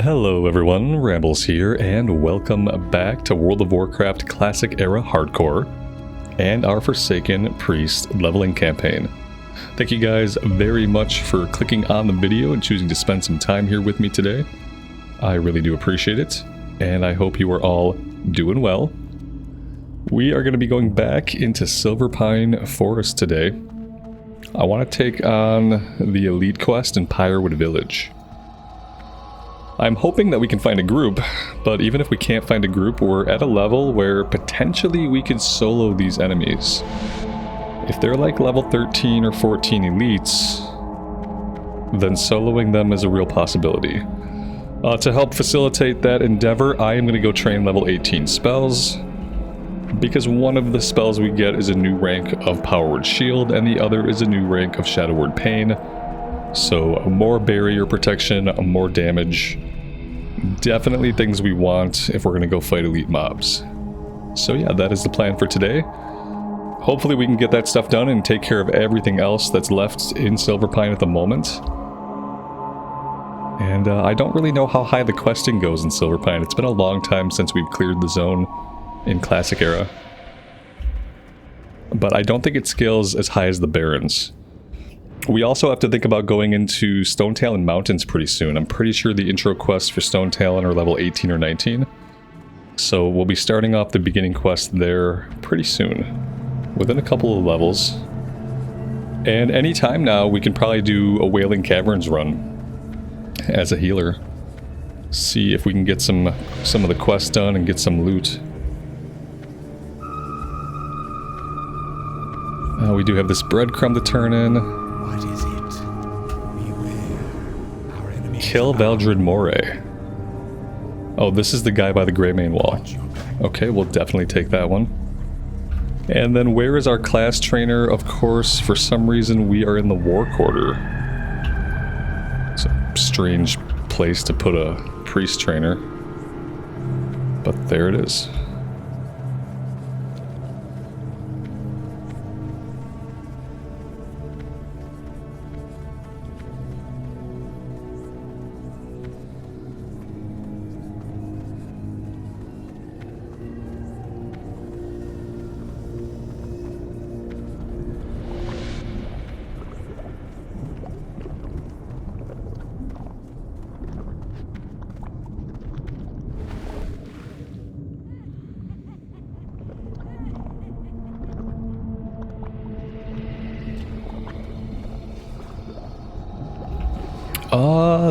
Hello everyone, Rambles here, and welcome back to World of Warcraft Classic Era Hardcore and our Forsaken Priest leveling campaign. Thank you guys very much for clicking on the video and choosing to spend some time here with me today. I really do appreciate it, and I hope you are all doing well. We are going to be going back into Silverpine Forest today. I want to take on the elite quest in Pyrewood Village. I'm hoping that we can find a group, but even if we can't find a group, we're at a level where potentially we could solo these enemies. If they're like level 13 or 14 elites, then soloing them is a real possibility. To help facilitate that endeavor, I am going to go train level 18 spells, because one of the spells we get is a new rank of Pyrewood Shield, and the other is a new rank of Shadowward Pain. So more barrier protection, more damage. Definitely things we want if we're going to go fight elite mobs. So yeah, that is the plan for today. Hopefully we can get that stuff done and take care of everything else that's left in Silverpine at the moment. And I don't really know how high the questing goes in Silverpine. It's been a long time since we've cleared the zone in Classic Era. But I don't think it scales as high as the Barrens. We also have to think about going into Stonetalon Mountains pretty soon. I'm pretty sure the intro quests for Stonetalon are level 18 or 19. So we'll be starting off the beginning quest there pretty soon, within a couple of levels. And any time now, we can probably do a Wailing Caverns run as a healer. See if we can get some of the quests done and get some loot. We do have this breadcrumb to turn in. What is it? Beware. Our enemy. Kill Valdred Moray. Oh, this is the guy by the Greymane Wall. Okay, we'll definitely take that one. And then where is our class trainer? Of course, for some reason we are in the War Quarter. It's a strange place to put a priest trainer. But there it is.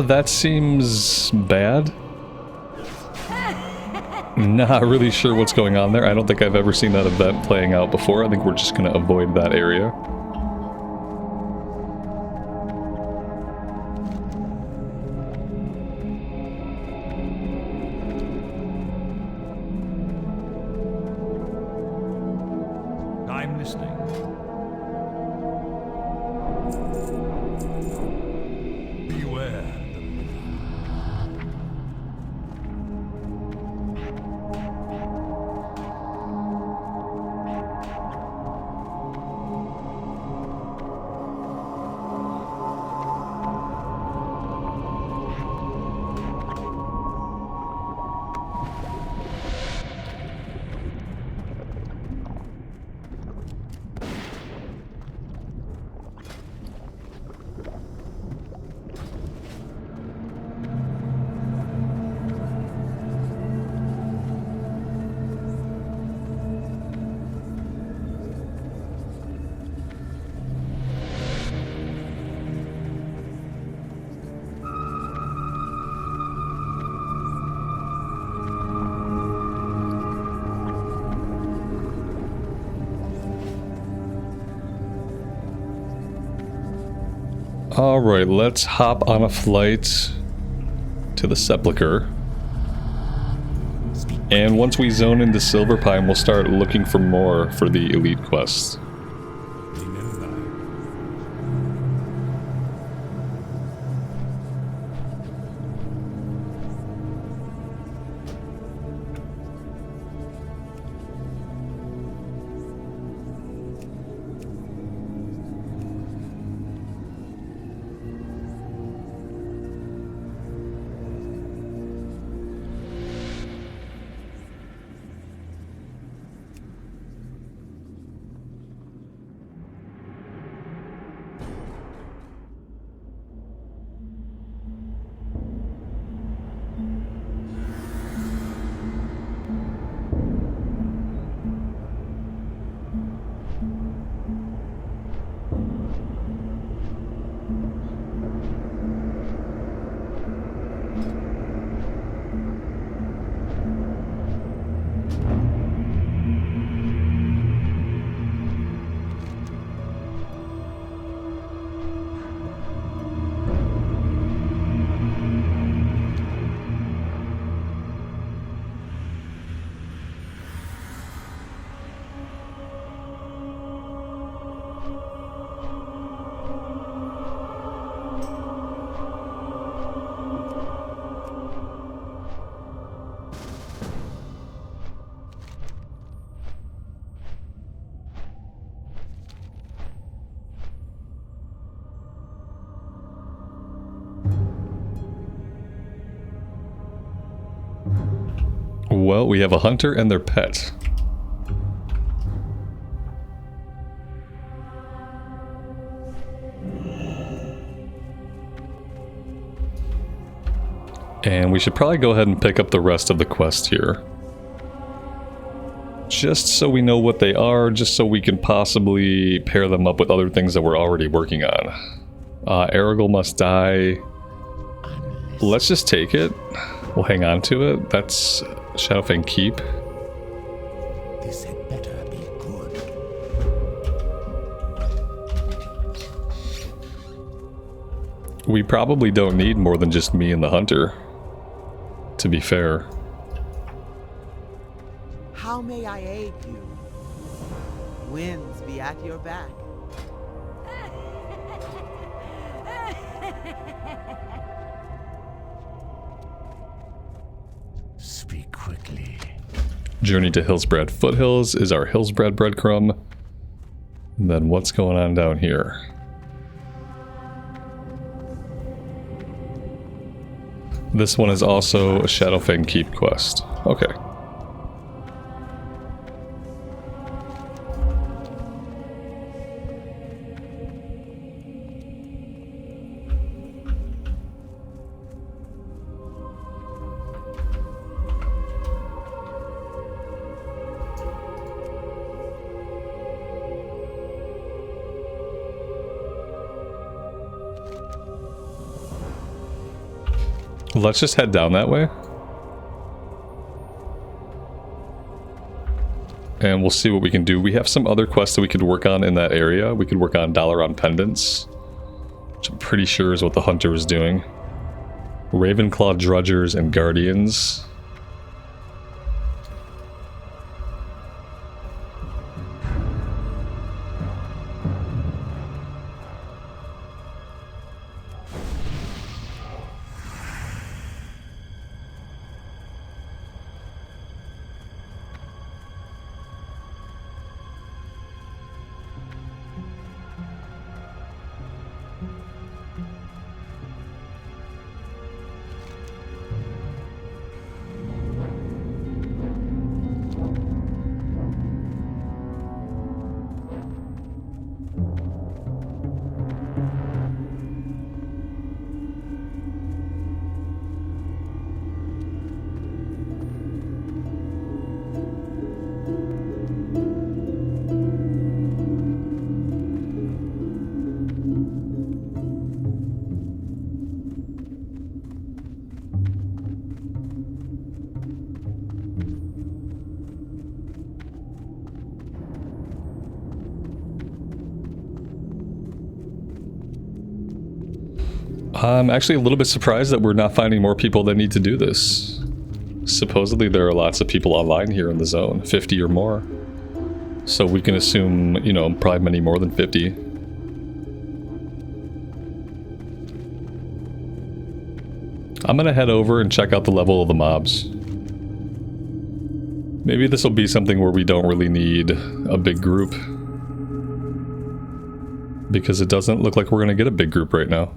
That seems bad. Not really sure what's going on there. I don't think I've ever seen that event playing out before. I think we're just going to avoid that area. I'm listening. Alright, let's hop on a flight to the Sepulchre. And once we zone into Silverpine, we'll start looking for more for the elite quests. Well, we have a hunter and their pet. And we should probably go ahead and pick up the rest of the quest here. Just so we know what they are, just so we can possibly pair them up with other things that we're already working on. Aragorn must die. Let's just take it. We'll hang on to it. That's Shadowfang Keep. This had better be good. We probably don't need more than just me and the hunter, to be fair. How may I aid you? Winds be at your back. Speak quickly. Journey to Hillsbrad Foothills is our Hillsbrad breadcrumb. And then what's going on down here? This one is also a Shadowfang Keep quest. Okay. Let's just head down that way. And we'll see what we can do. We have some other quests that we could work on in that area. We could work on Dalaran pendants, which I'm pretty sure is what the hunter is doing. Ravenclaw drudgers and guardians. I'm actually a little bit surprised that we're not finding more people that need to do this. Supposedly there are lots of people online here in the zone, 50 or more. So we can assume, you know, probably many more than 50. I'm gonna head over and check out the level of the mobs. Maybe this will be something where we don't really need a big group. Because it doesn't look like we're gonna get a big group right now.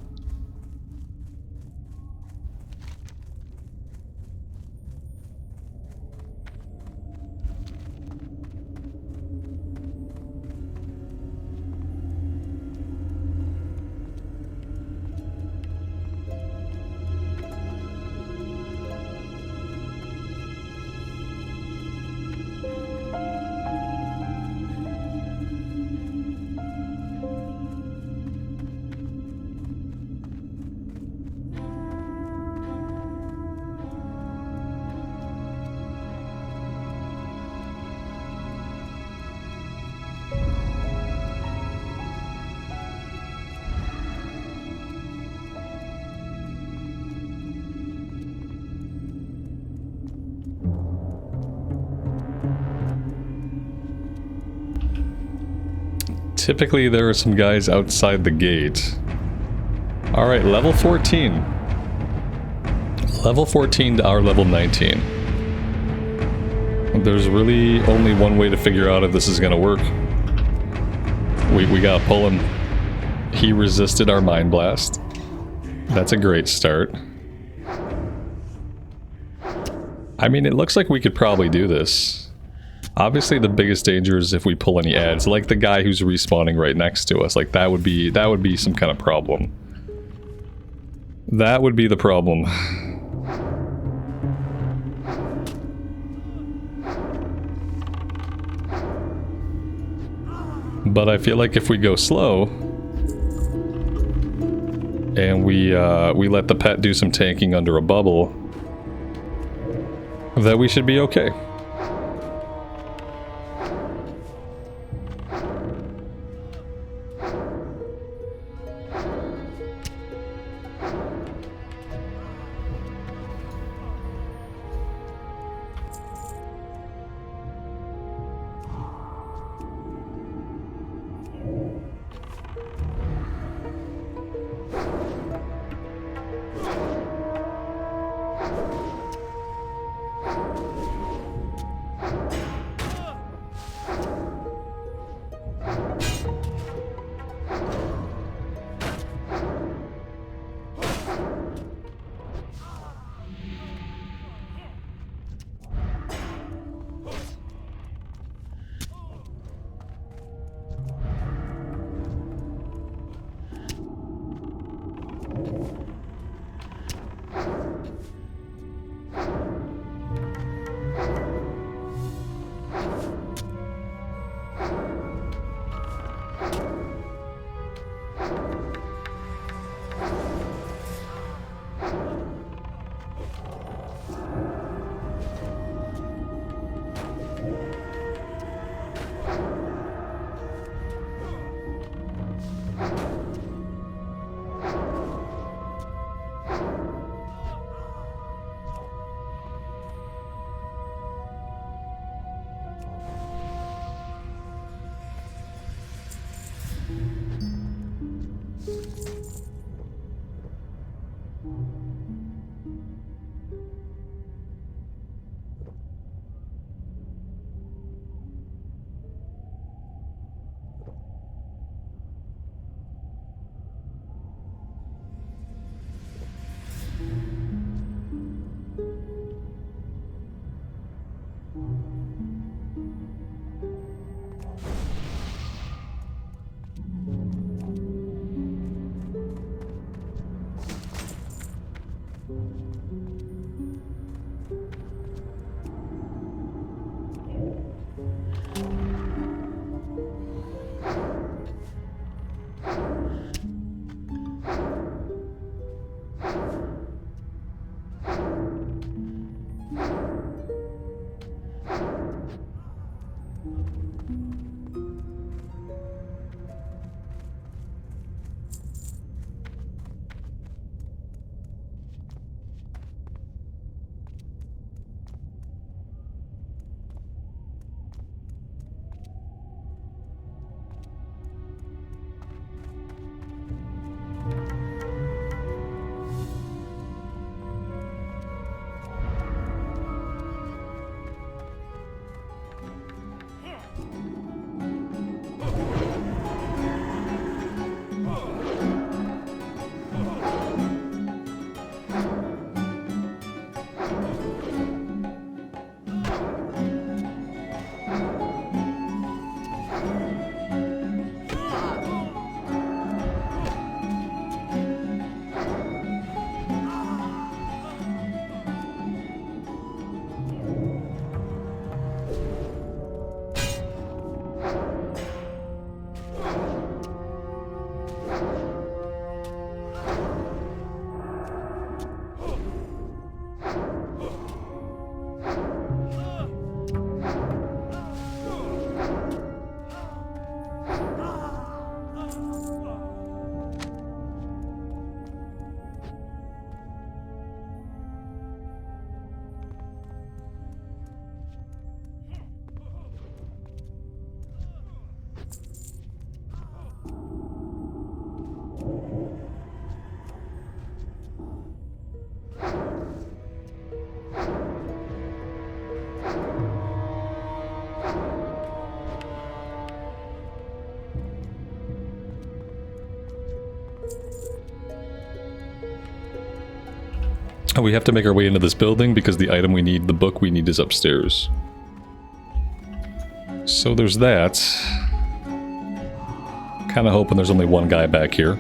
Typically there are some guys outside the gate. Alright, level 14. Level 14 to our level 19. There's really only one way to figure out if this is gonna work. We gotta pull him. He resisted our Mind Blast. That's a great start. I mean, it looks like we could probably do this. Obviously, the biggest danger is if we pull any adds, like the guy who's respawning right next to us. Like, that would be some kind of problem. That would be the problem. But I feel like if we go slow, and we let the pet do some tanking under a bubble, that we should be okay. We have to make our way into this building because the item we need, the book we need, is upstairs. So there's that. Kind of hoping there's only one guy back here.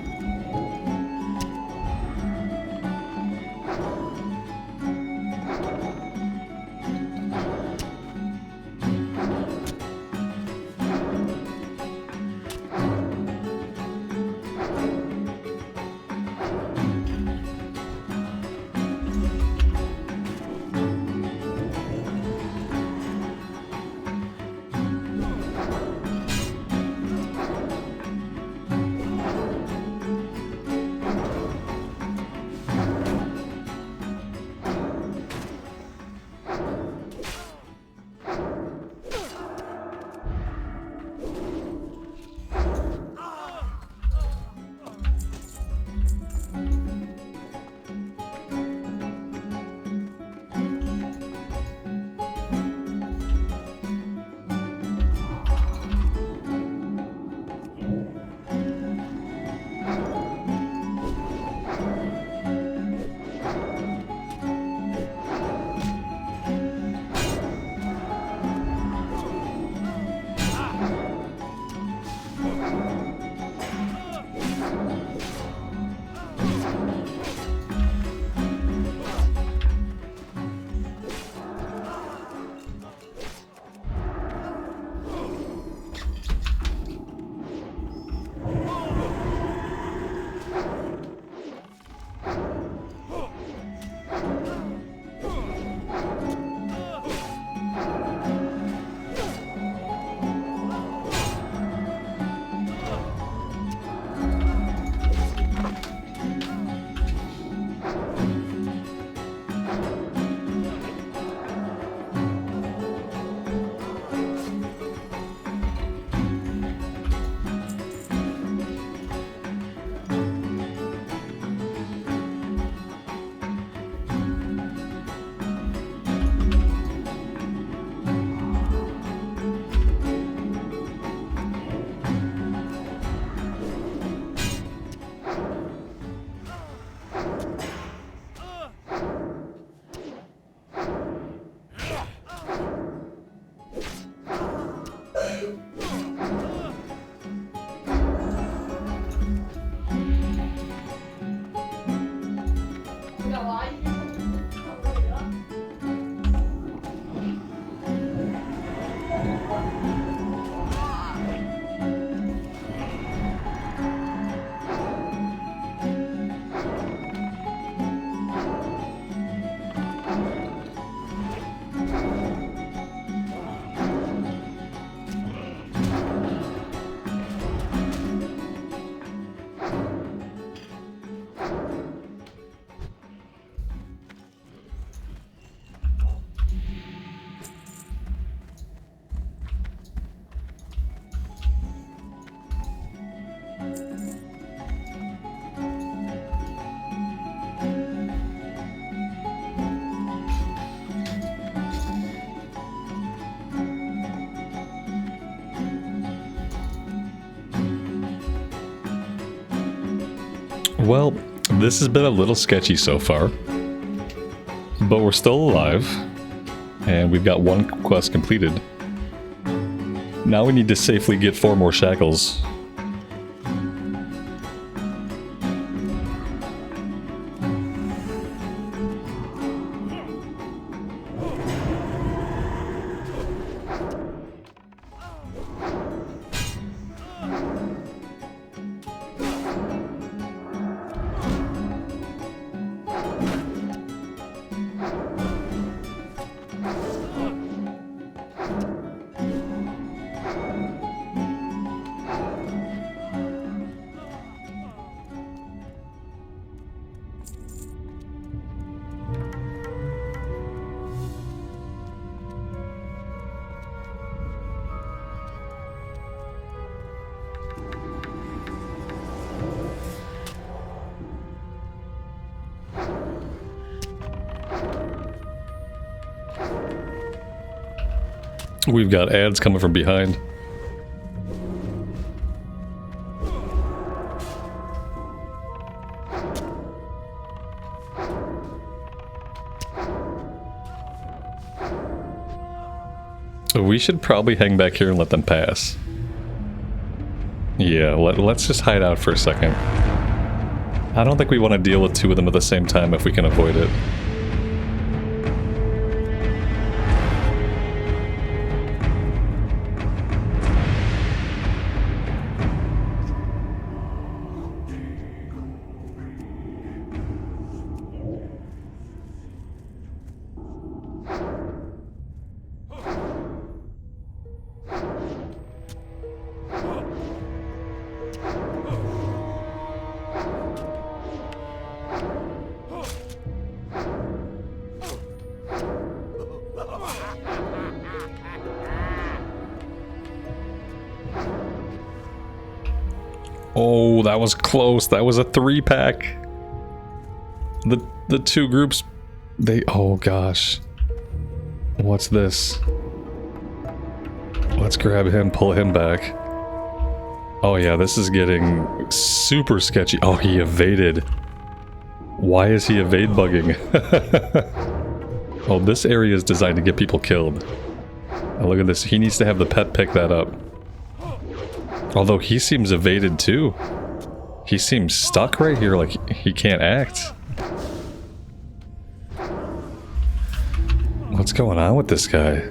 Well, this has been a little sketchy so far, but we're still alive, and we've got one quest completed. Now we need to safely get 4 more shackles. We've got ads coming from behind. We should probably hang back here and let them pass. Yeah, let's just hide out for a second. I don't think we want to deal with two of them at the same time if we can avoid it. Oh, that was close. That was a 3-pack. The two groups, oh gosh. What's this? Let's grab him, pull him back. Oh yeah, this is getting super sketchy. Oh, he evaded. Why is he evade bugging? Oh, this area is designed to get people killed. Oh, look at this. He needs to have the pet pick that up. Although he seems evaded too. He seems stuck right here, like he can't act. What's going on with this guy?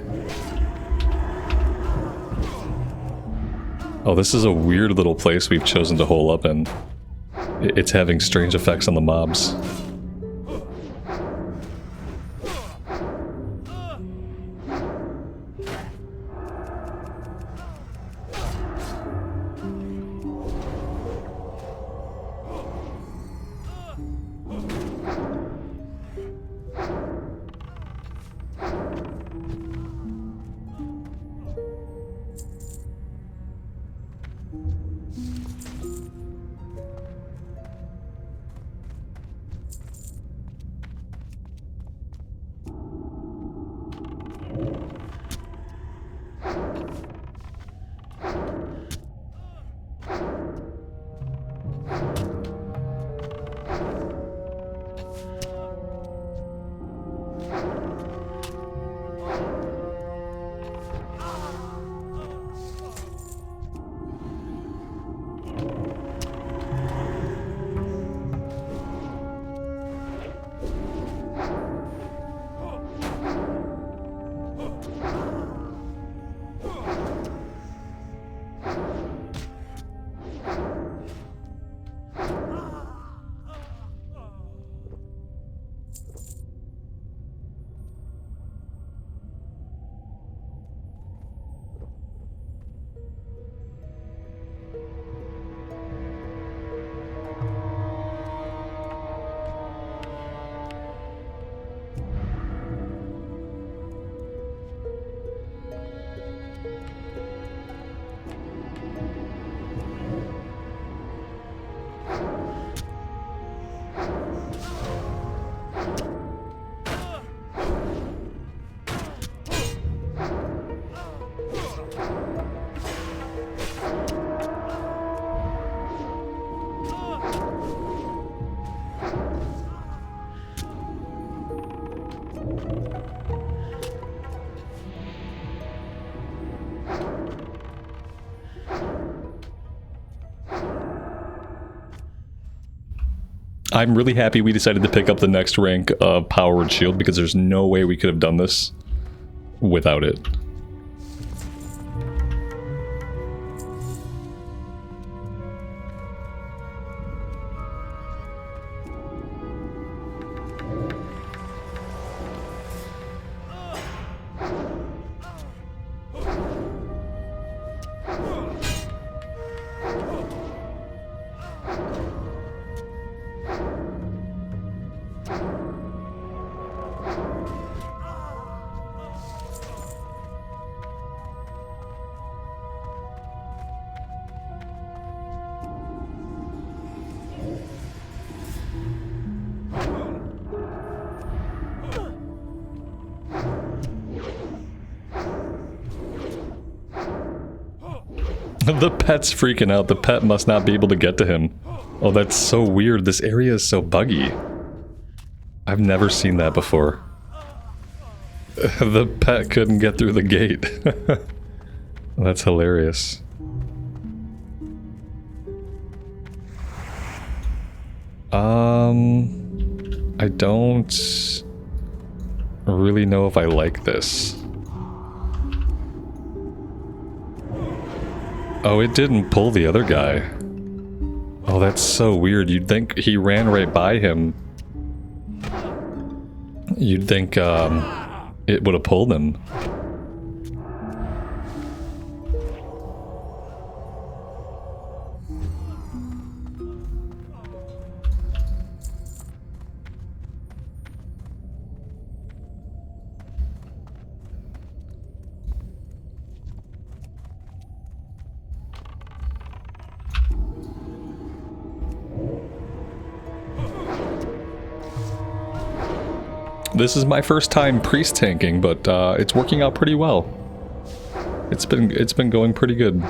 Oh, this is a weird little place we've chosen to hole up in. It's having strange effects on the mobs. I'm really happy we decided to pick up the next rank of Powered Shield because there's no way we could have done this without it. The pet's freaking out. The pet must not be able to get to him. Oh, that's so weird. This area is so buggy. I've never seen that before. The pet couldn't get through the gate. That's hilarious. I don't really know if I like this. Oh, it didn't pull the other guy. Oh, that's so weird. You'd think he ran right by him. You'd think it would have pulled him. This is my first time priest tanking, but it's working out pretty well. It's been going pretty good.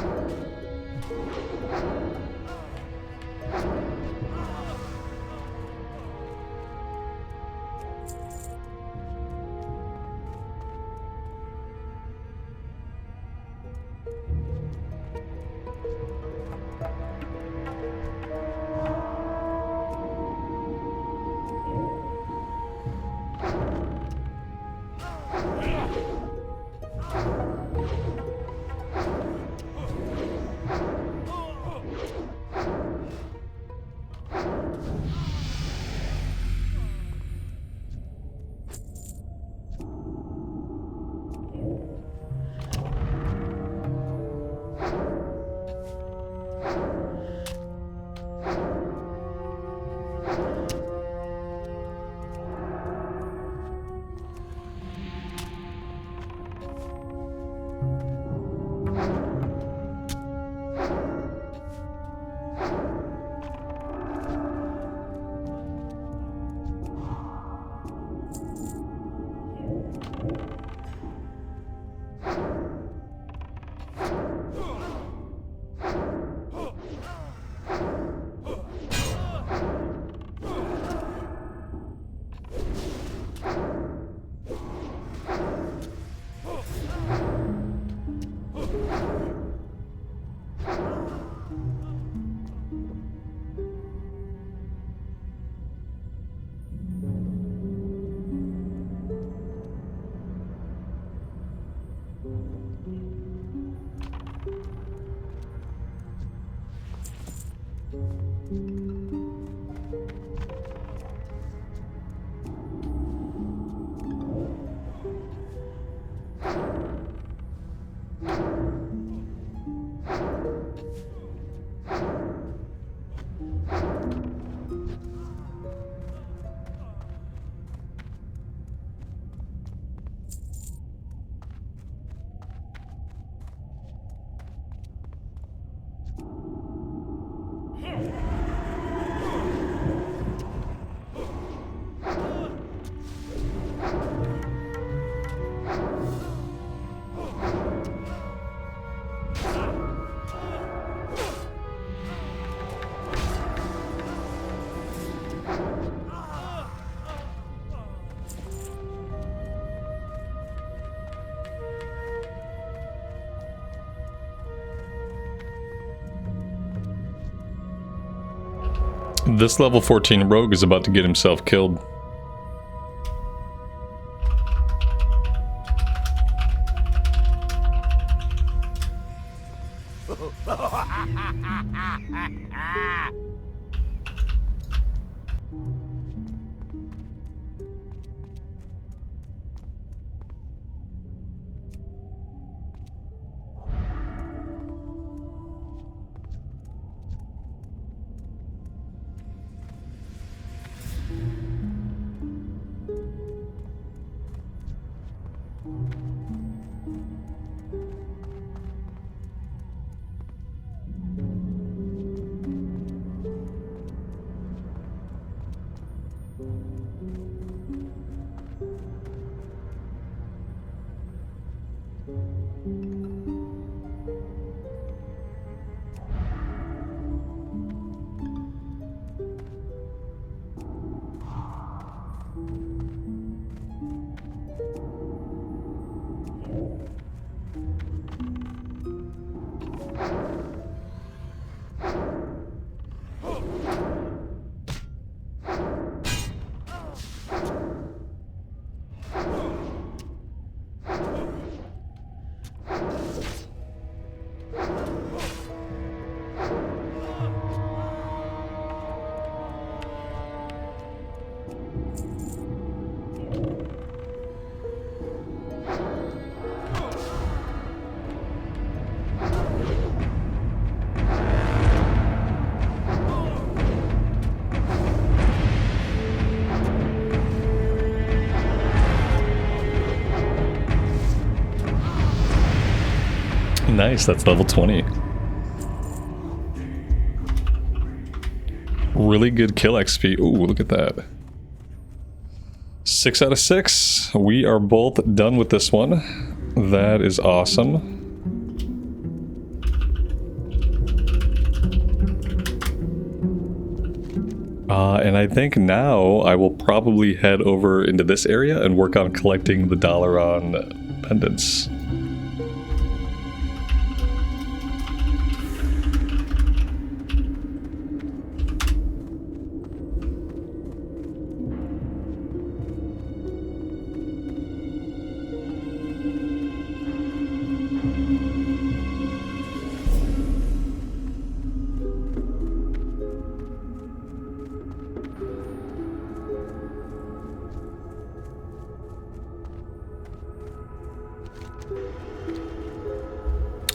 This level 14 rogue is about to get himself killed. Nice, that's level 20. Really good kill XP. Ooh, look at that. 6 out of 6. We are both done with this one. That is awesome. And I think now I will probably head over into this area and work on collecting the Dalaran pendants.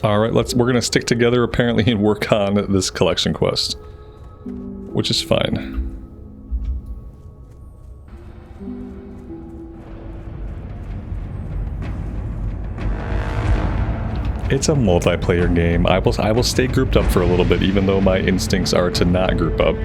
Alright, we're gonna stick together apparently and work on this collection quest. Which is fine. It's a multiplayer game. I will stay grouped up for a little bit, even though my instincts are to not group up.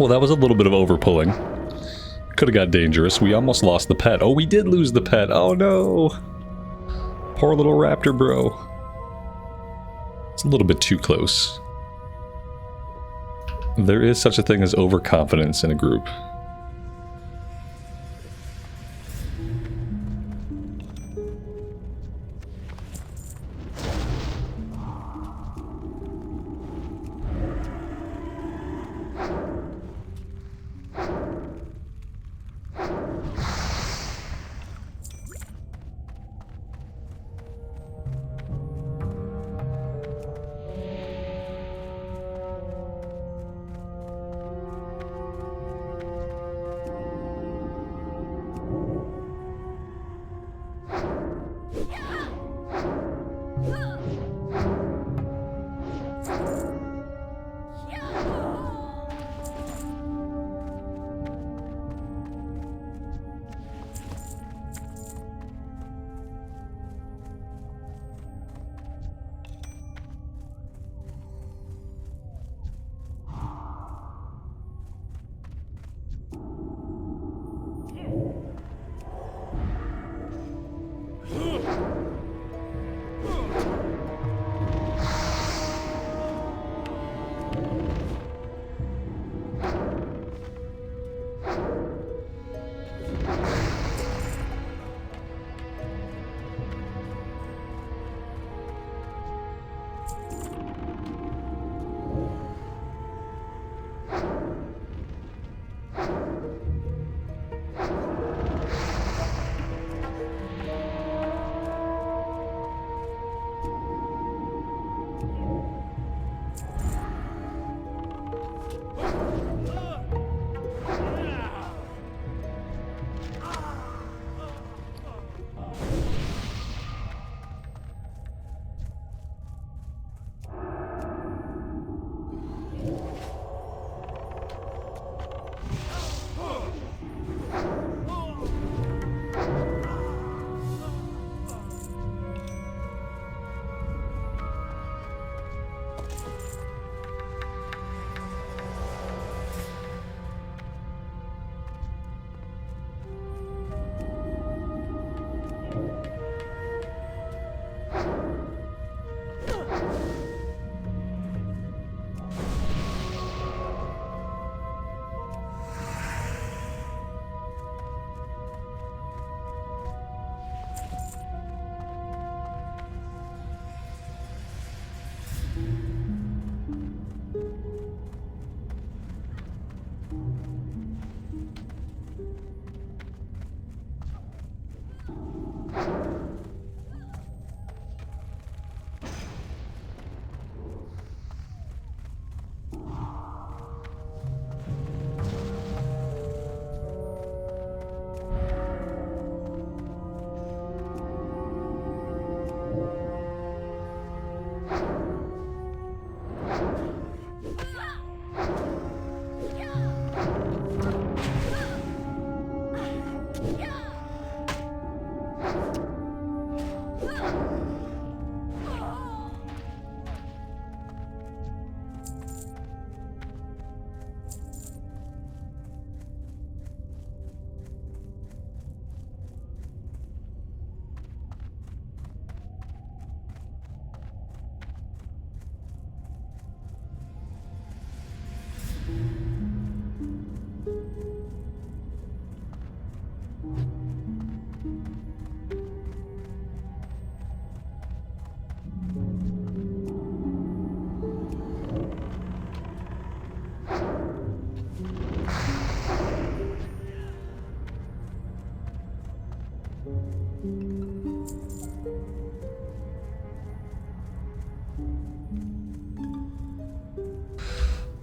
Well, that was a little bit of overpulling. Could have got dangerous. We almost lost the pet. Oh, we did lose the pet. Oh, no. Poor little raptor bro. It's a little bit too close. There is such a thing as overconfidence in a group.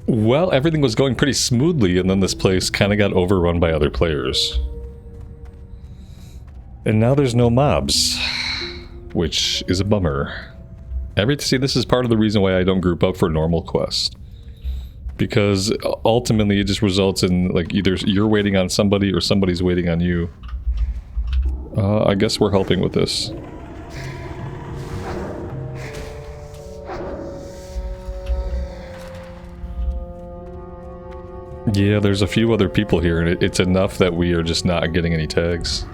Well, everything was going pretty smoothly, and then this place kind of got overrun by other players. And now there's no mobs, which is a bummer. See, this is part of the reason why I don't group up for normal quests. Because ultimately it just results in, like, either you're waiting on somebody or somebody's waiting on you. I guess we're helping with this. Yeah, there's a few other people here, and it's enough that we are just not getting any tags.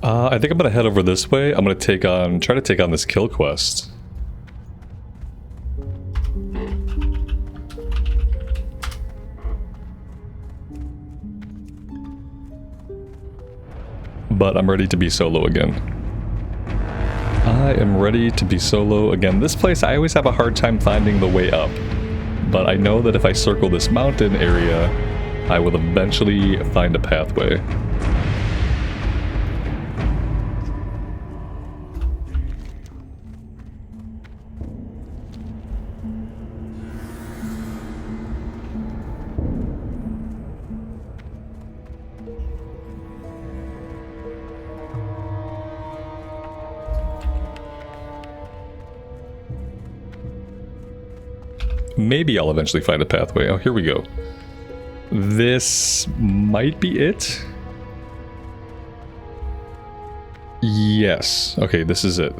I think I'm gonna head over this way. I'm gonna try to take on this kill quest. But I'm ready to be solo again. I am ready to be solo again. This place, I always have a hard time finding the way up. But I know that if I circle this mountain area, I will eventually find a pathway. Maybe I'll eventually find a pathway. Oh, here we go. This might be it. Yes. Okay, this is it.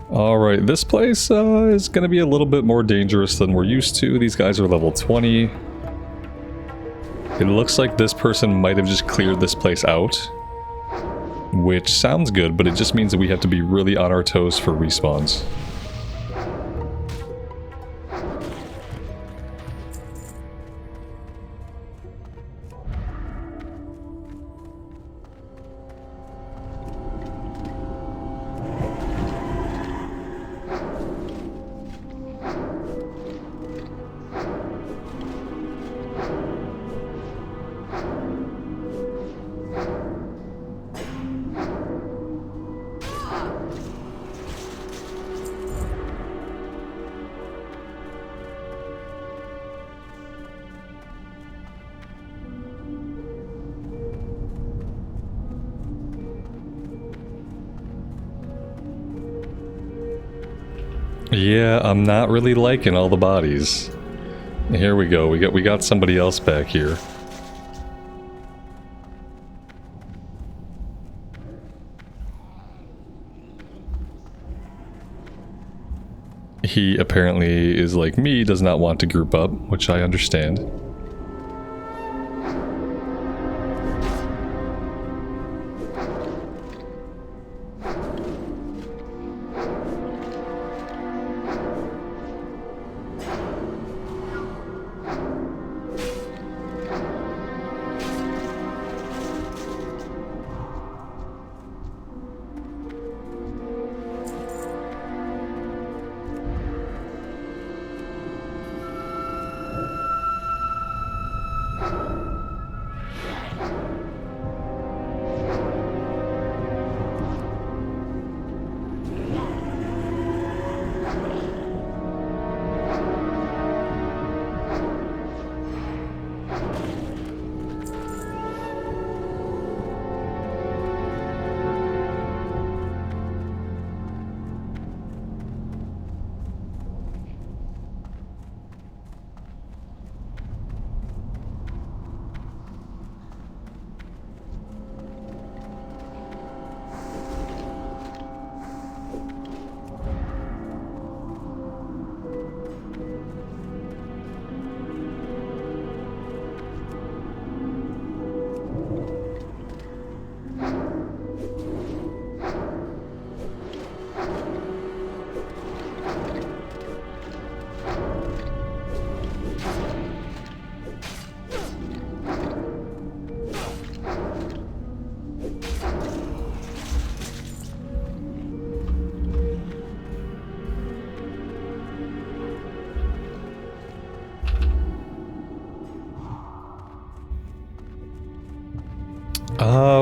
Alright, this place is going to be a little bit more dangerous than we're used to. These guys are level 20. It looks like this person might have just cleared this place out. Which sounds good, but it just means that we have to be really on our toes for respawns. Yeah, I'm not really liking all the bodies. Here we go. We got somebody else back here. He apparently is like me, does not want to group up, which I understand.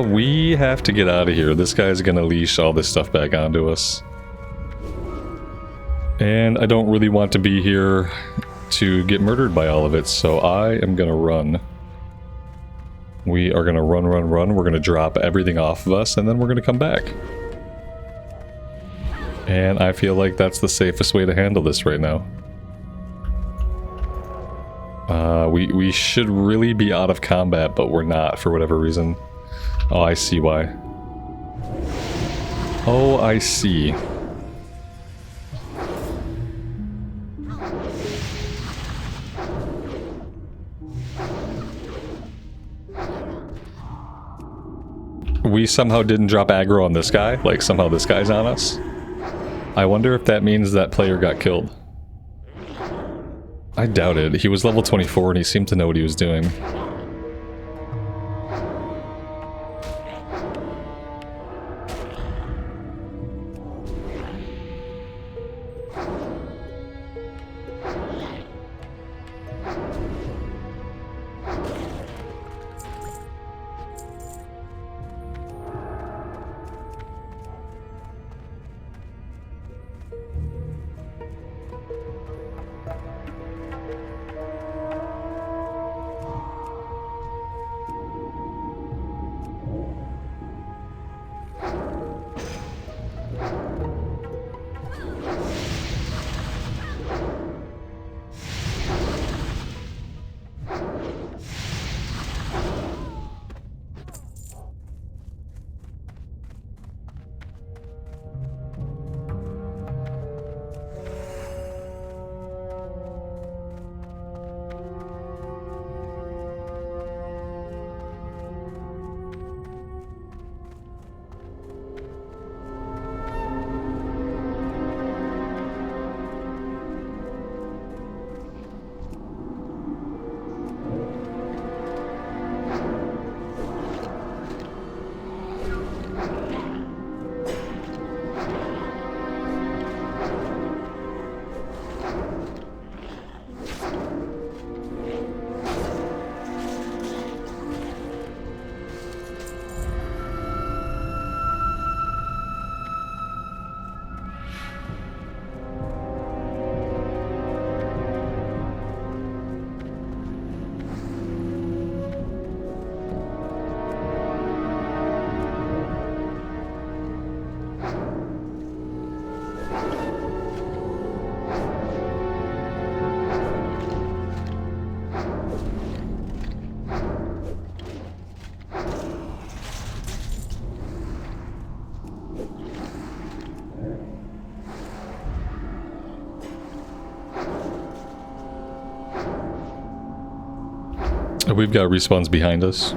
We have to get out of here. This guy's gonna leash all this stuff back onto us. And I don't really want to be here to get murdered by all of it, so I am gonna run. We are gonna run. We're gonna drop everything off of us, and then we're gonna come back. And I feel like that's the safest way to handle this right now. We should really be out of combat, but we're not for whatever reason. Oh, I see why. Oh, I see. We somehow didn't drop aggro on this guy, like somehow this guy's on us. I wonder if that means that player got killed. I doubt it. He was level 24 and he seemed to know what he was doing. We've got respawns behind us.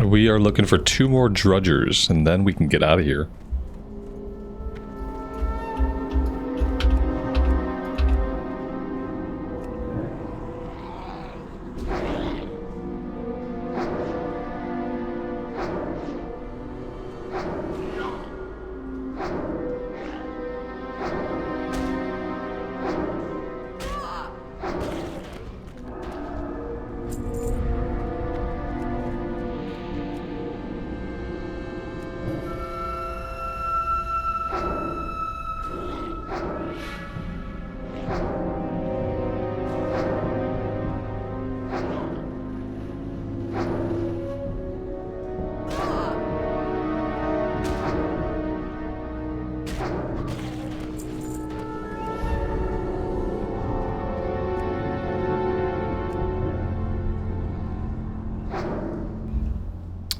We are looking for 2 more drudgers, and then we can get out of here.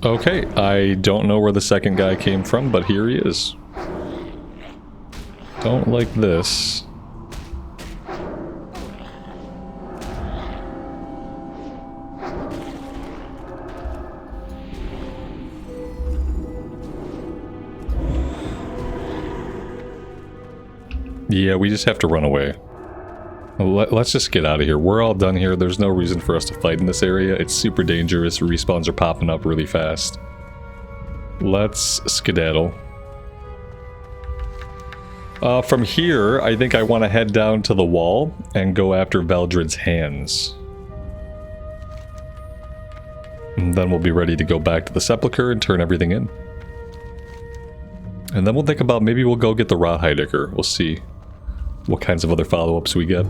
Okay, I don't know where the second guy came from, but here he is. Don't like this. Yeah, we just have to run away. Let's just get out of here. We're all done here. There's no reason for us to fight in this area. It's super dangerous. Respawns are popping up really fast. Let's skedaddle. From here, I think I want to head down to the wall and go after Valdred's hands. And then we'll be ready to go back to the Sepulchre and turn everything in. And then we'll think about maybe we'll go get the Rawhide. We'll see what kinds of other follow-ups we get.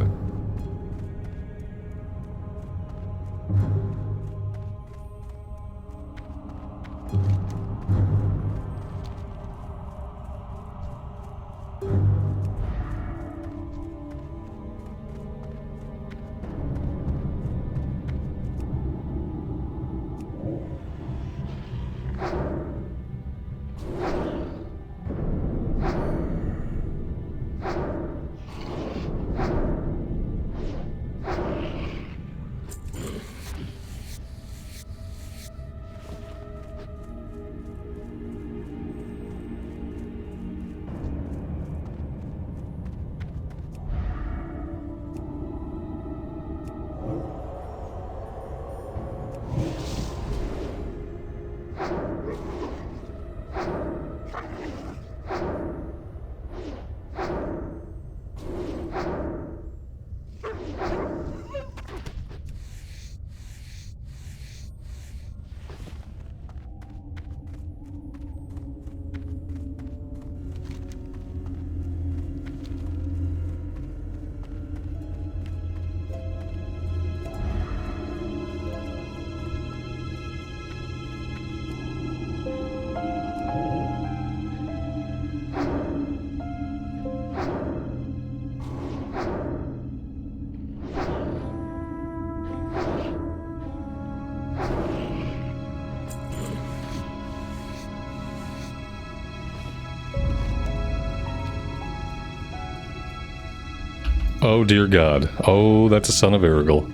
Oh dear god. Oh, that's a son of Erigel.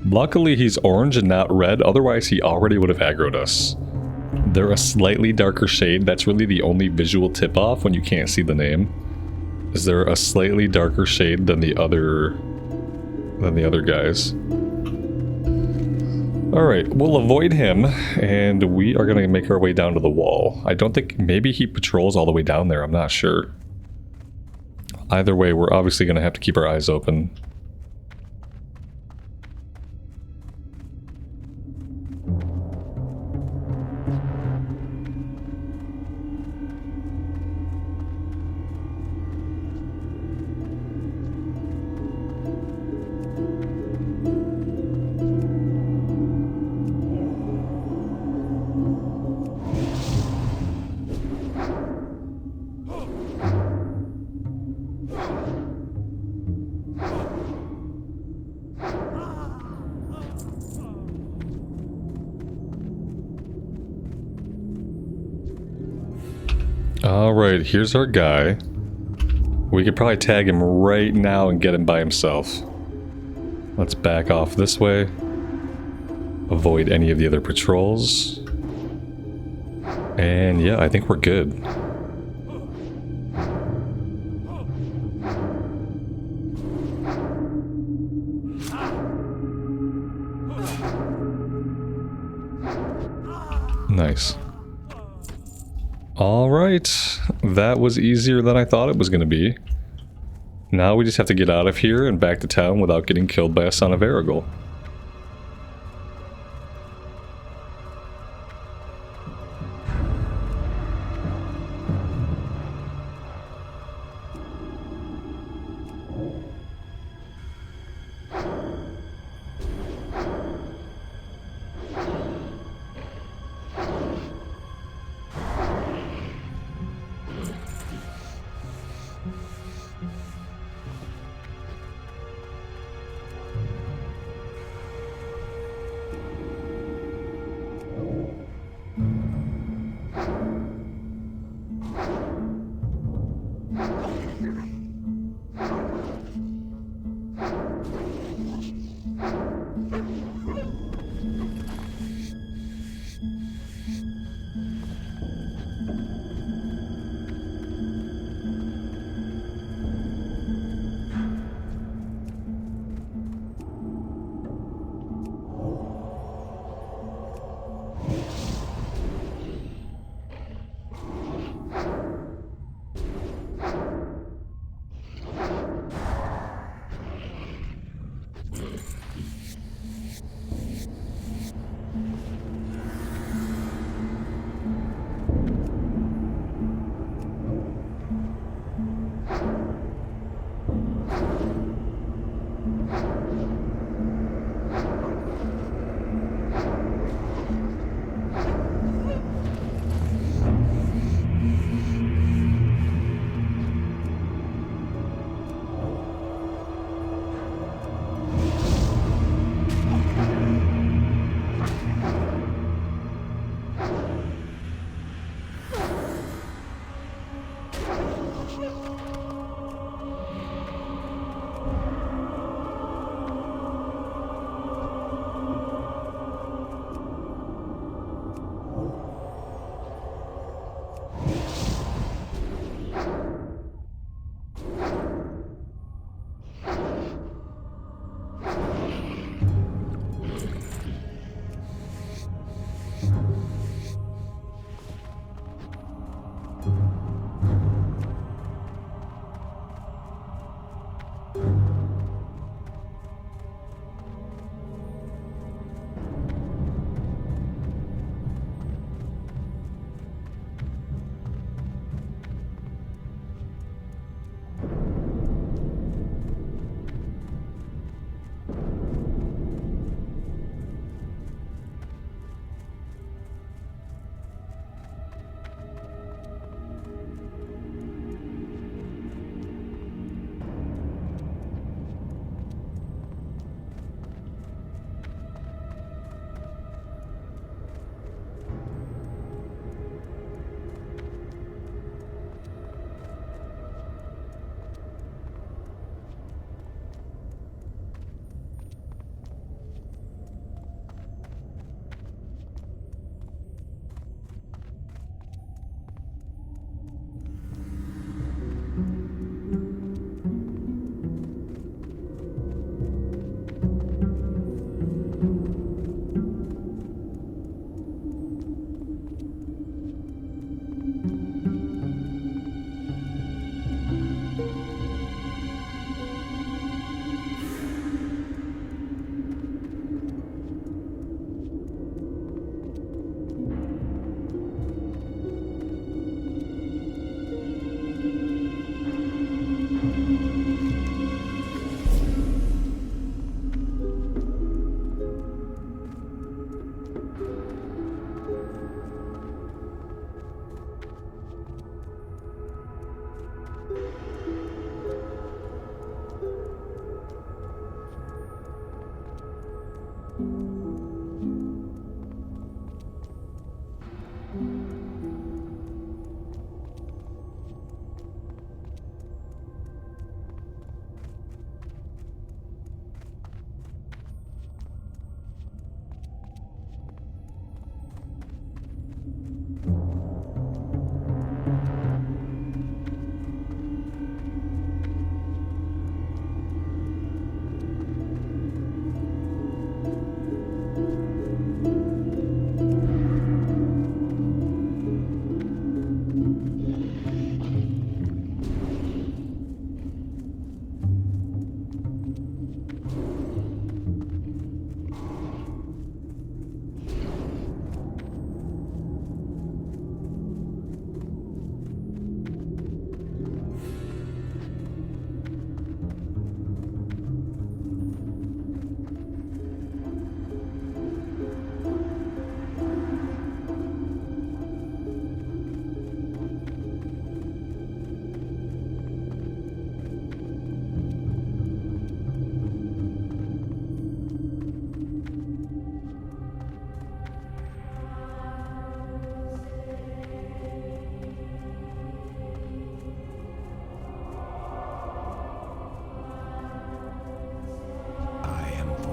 Luckily he's orange and not red, otherwise he already would have aggroed us. They're a slightly darker shade. That's really the only visual tip-off when you can't see the name. Is there a slightly darker shade than the other guys? Alright, we'll avoid him, and we are going to make our way down to the wall. I don't think... maybe he patrols all the way down there, I'm not sure. Either way, we're obviously going to have to keep our eyes open. Alright, here's our guy. We could probably tag him right now and get him by himself. Let's back off this way. Avoid any of the other patrols. And yeah, I think we're good. Nice. Alright, that was easier than I thought it was going to be. Now we just have to get out of here and back to town without getting killed by a son of Erigel.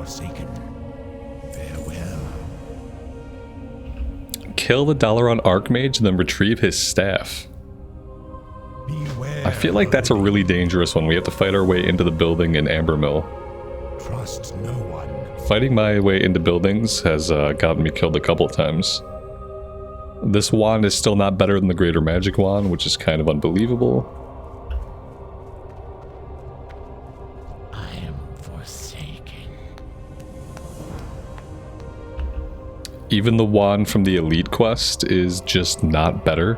Forsaken. Farewell. Kill the Dalaran Archmage, then retrieve his staff. Beware. I feel like that's a really dangerous one. We have to fight our way into the building in Ambermill. Trust no one. Fighting my way into buildings has gotten me killed a couple times. This wand is still not better than the Greater Magic Wand, which is kind of unbelievable. I am forsaken. Even the wand from the Elite Quest is just not better.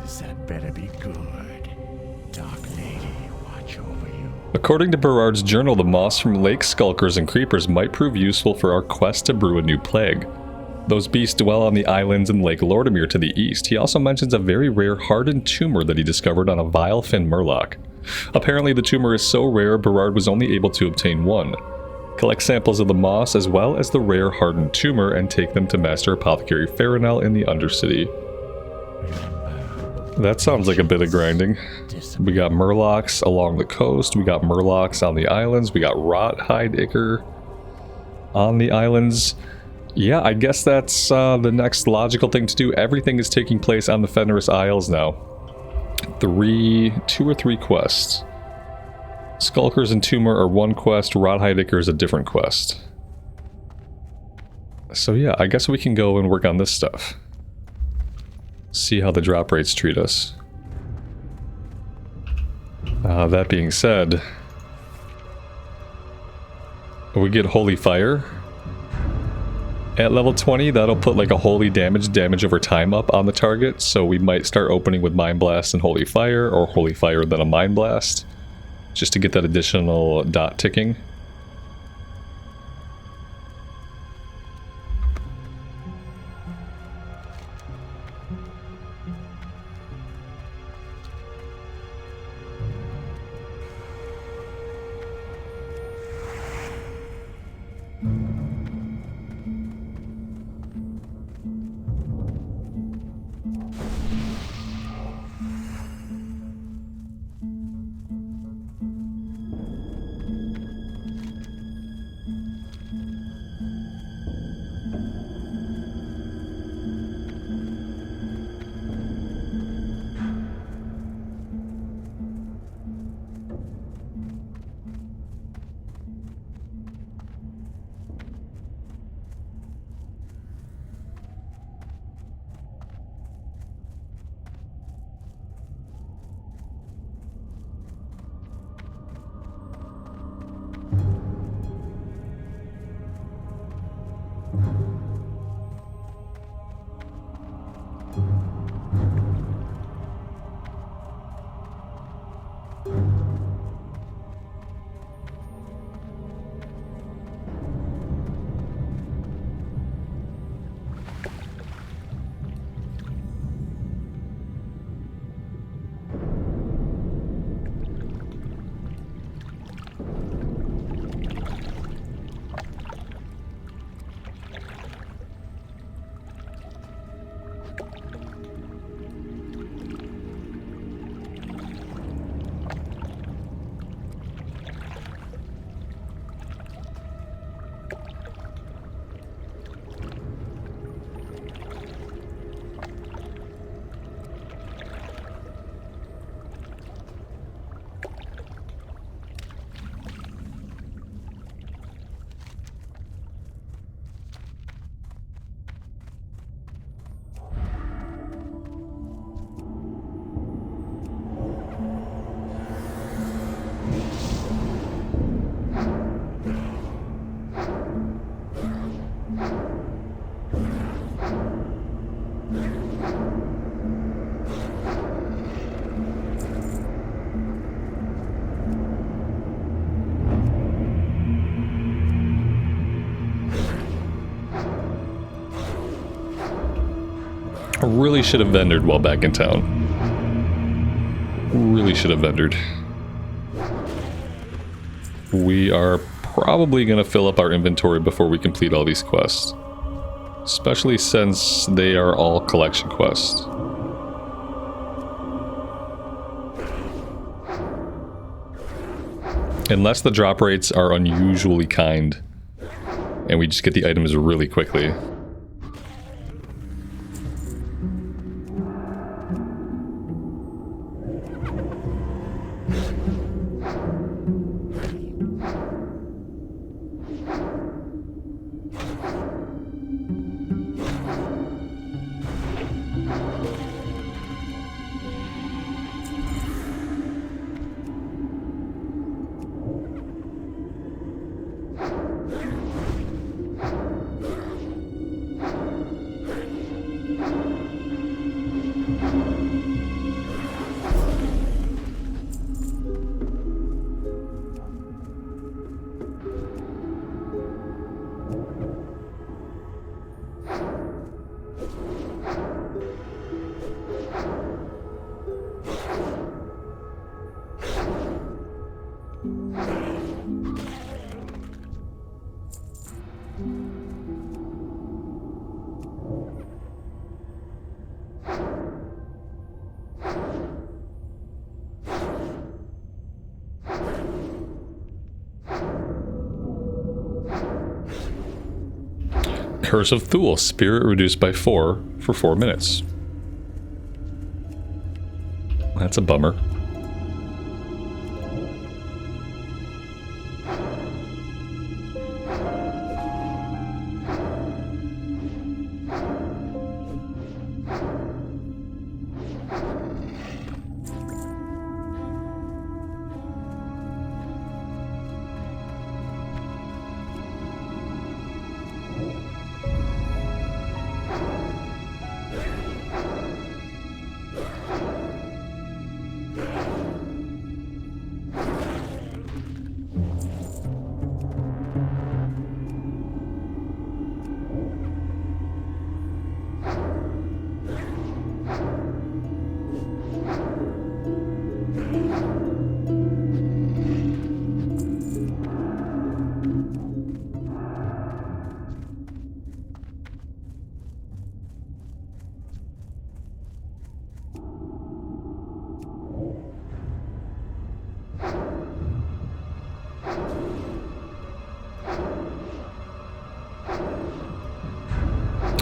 This had better be good. Dark Lady, watch over you. According to Berard's journal, the moss from lake skulkers and creepers might prove useful for our quest to brew a new plague. Those beasts dwell on the islands in Lake Lordimir to the east. He also mentions a very rare hardened tumor that he discovered on a vile fin murloc. Apparently the tumor is so rare, Berard was only able to obtain one. Collect samples of the moss as well as the rare hardened tumor and take them to Master Apothecary Farinel in the Undercity. That sounds like a bit of grinding. We got murlocs along the coast, we got murlocs on the islands, we got Rothhide Ichor on the islands. Yeah, I guess that's the next logical thing to do. Everything is taking place on the Fenris Isles now. 2 or 3 quests. Skulkers and Tumor are one quest, Rothhide Ichor is a different quest. So yeah, I guess we can go and work on this stuff. See how the drop rates treat us. That being said, we get Holy Fire. At level 20, that'll put like a holy damage over time up on the target, so we might start opening with Mind Blast and Holy Fire, or Holy Fire then a Mind Blast, just to get that additional dot ticking. Really should have vendored while back in town. Really should have vendored. We are probably going to fill up our inventory before we complete all these quests. Especially since they are all collection quests. Unless the drop rates are unusually kind, and we just get the items really quickly. Curse of Thule, spirit reduced by 4 for 4 minutes. That's a bummer.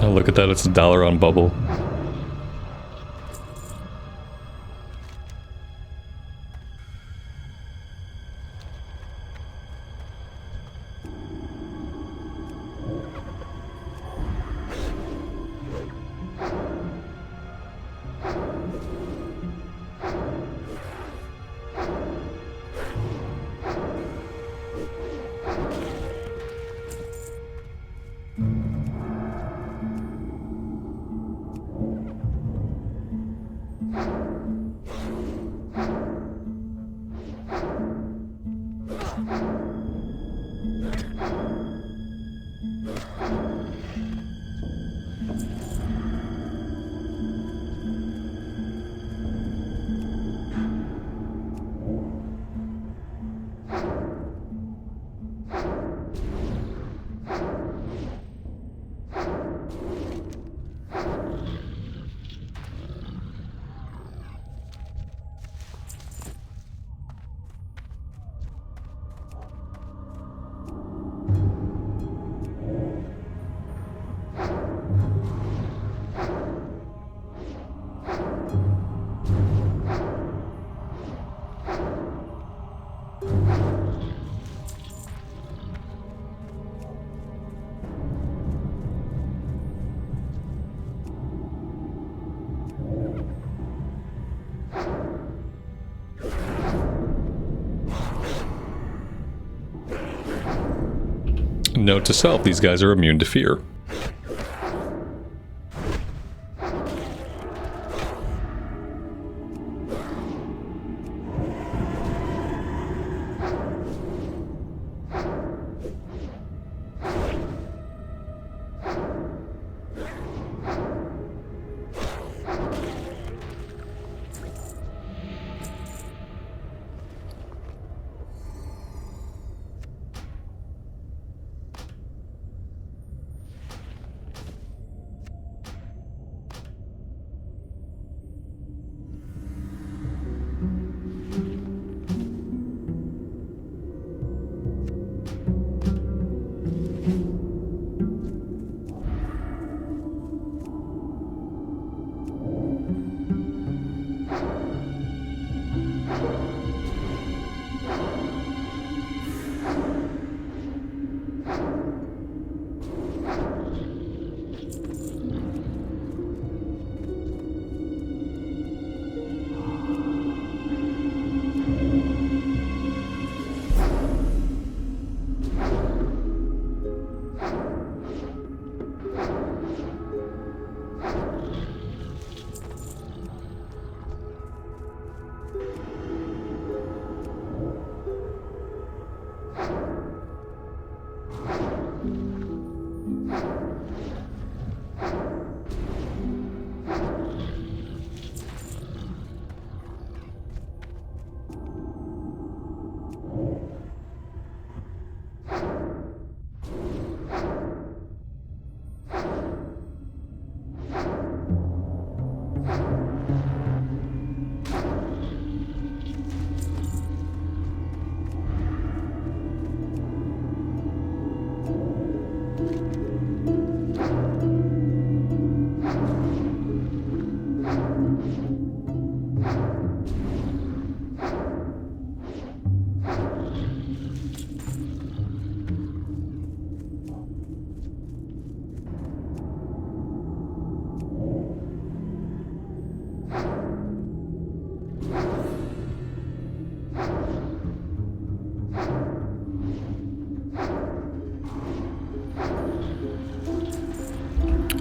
Oh, look at that, it's $1 on Bubble. Note to self, these guys are immune to fear.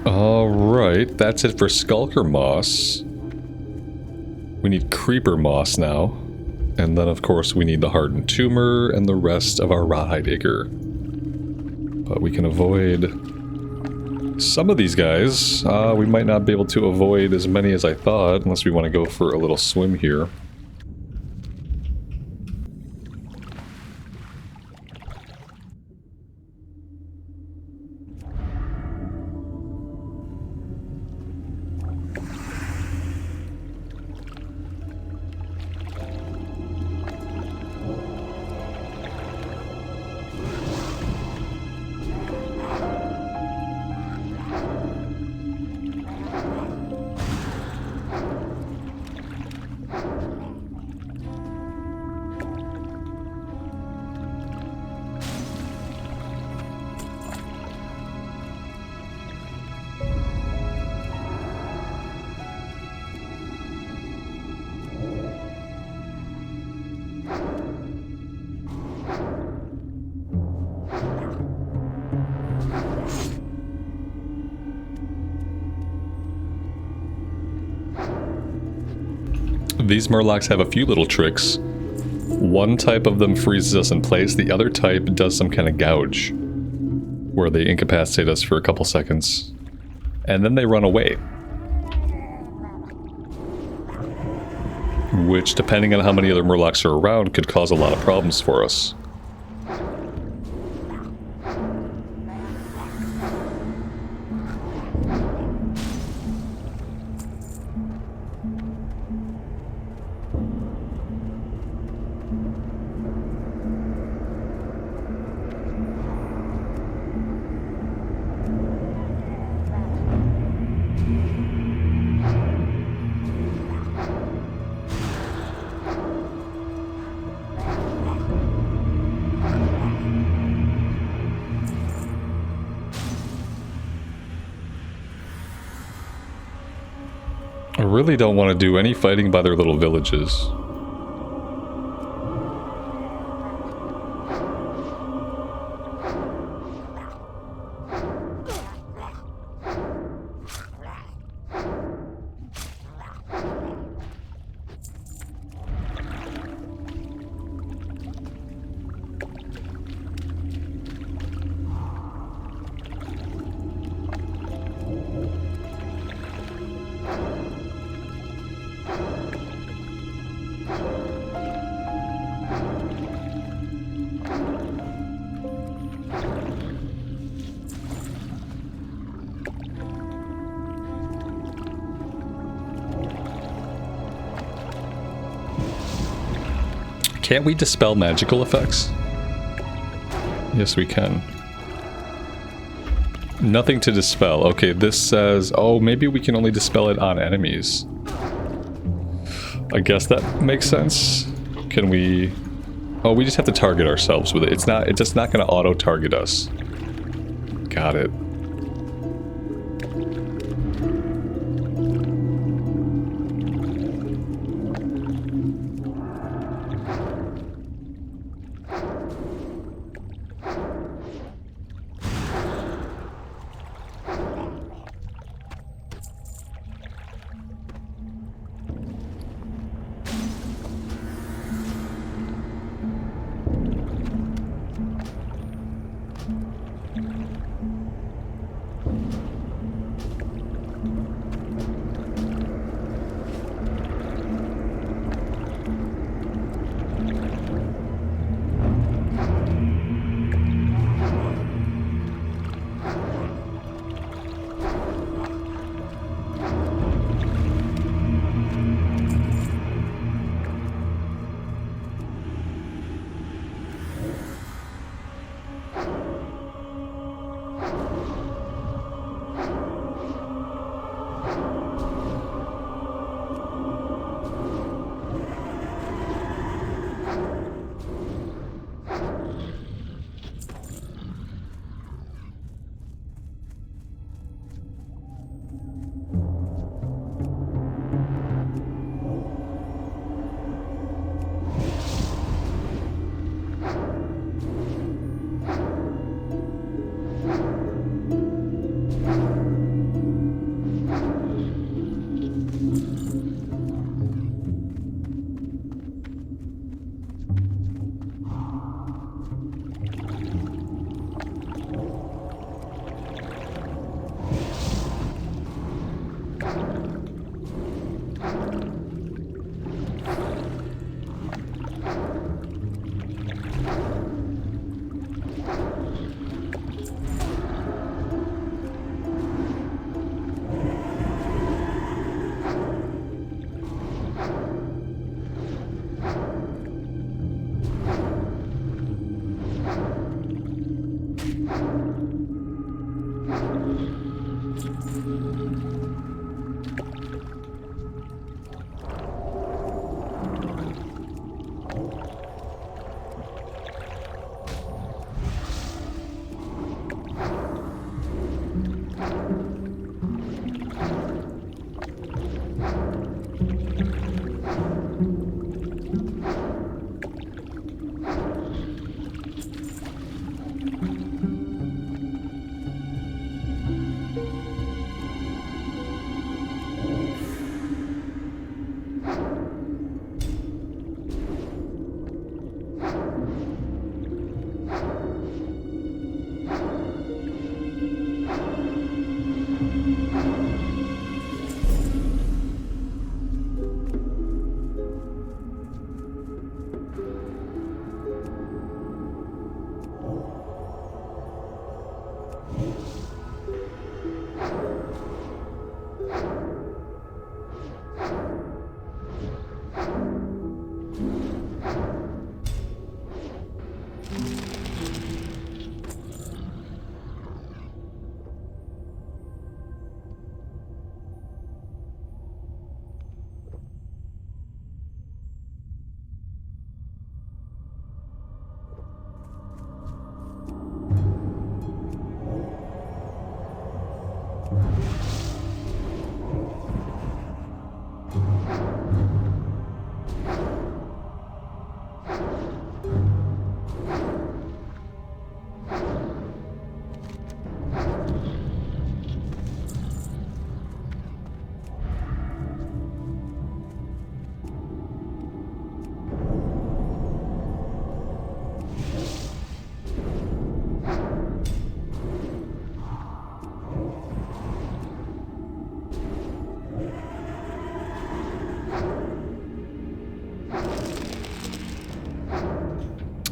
Alright, that's it for Skulker Moss. We need Creeper Moss now. And then, of course, we need the Hardened Tumor and the rest of our Rawhide Acre. But we can avoid some of these guys. We might not be able to avoid as many as I thought, unless we want to go for a little swim here. These Murlocs have a few little tricks. One type of them freezes us in place, the other type does some kind of gouge, where they incapacitate us for a couple seconds, and then they run away. Which, depending on how many other Murlocs are around, could cause a lot of problems for us. I really don't want to do any fighting by their little villages. Can't we dispel magical effects? Yes, we can. Nothing to dispel. Okay, this says... Oh, maybe we can only dispel it on enemies. I guess that makes sense. Can we... Oh, we just have to target ourselves with it. It's just not going to auto-target us. Got it.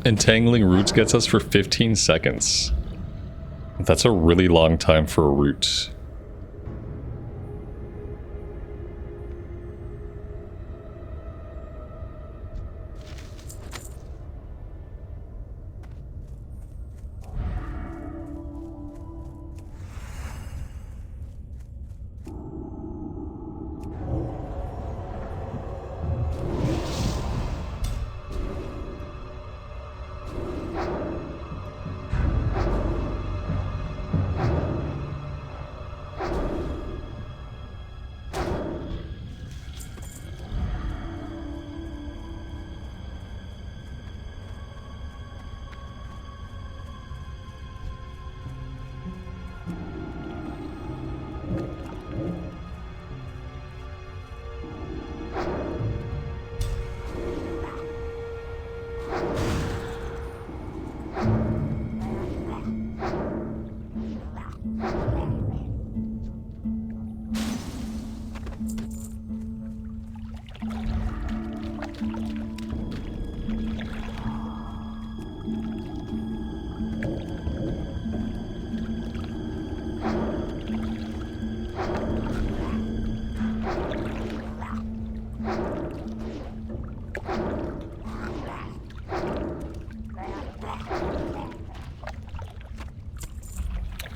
Entangling roots gets us for 15 seconds. That's a really long time for a root.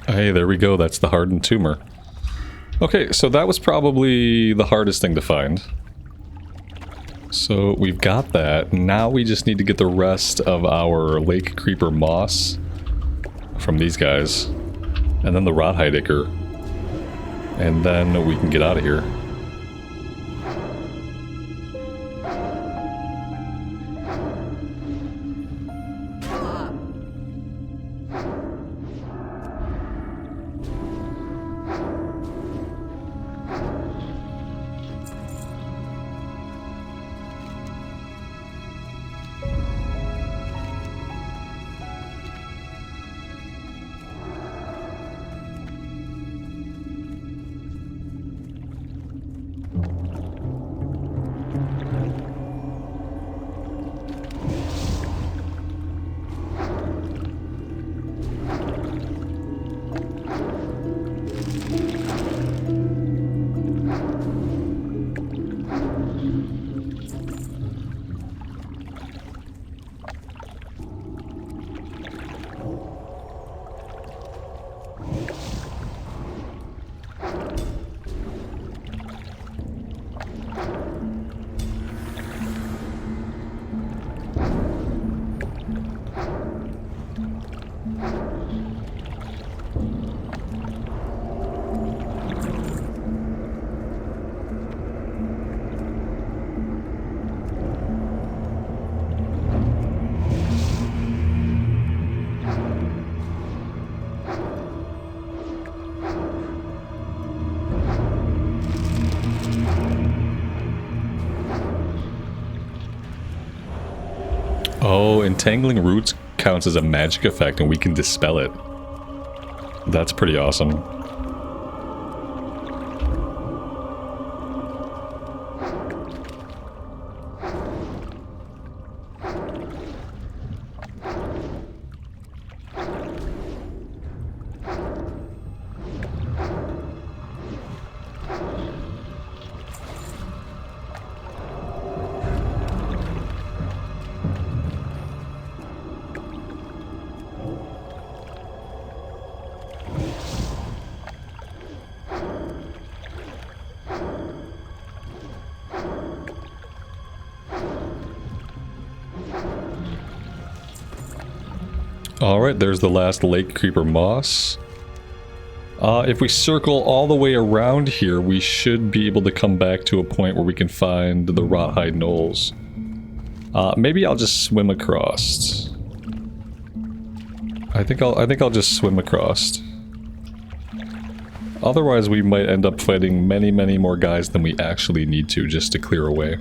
Hey, there we go. That's the hardened tumor. Okay, so that was probably the hardest thing to find. So we've got that. Now we just need to get the rest of our lake creeper moss from these guys. And then the rawhide ichor. And then we can get out of here. Oh, entangling roots counts as a magic effect and we can dispel it. That's pretty awesome. Alright, there's the last lake creeper moss. If we circle all the way around here, we should be able to come back to a point where we can find the rawhide knolls. Maybe I'll just swim across. I think I'll just swim across. Otherwise, we might end up fighting many, many more guys than we actually need to just to clear away.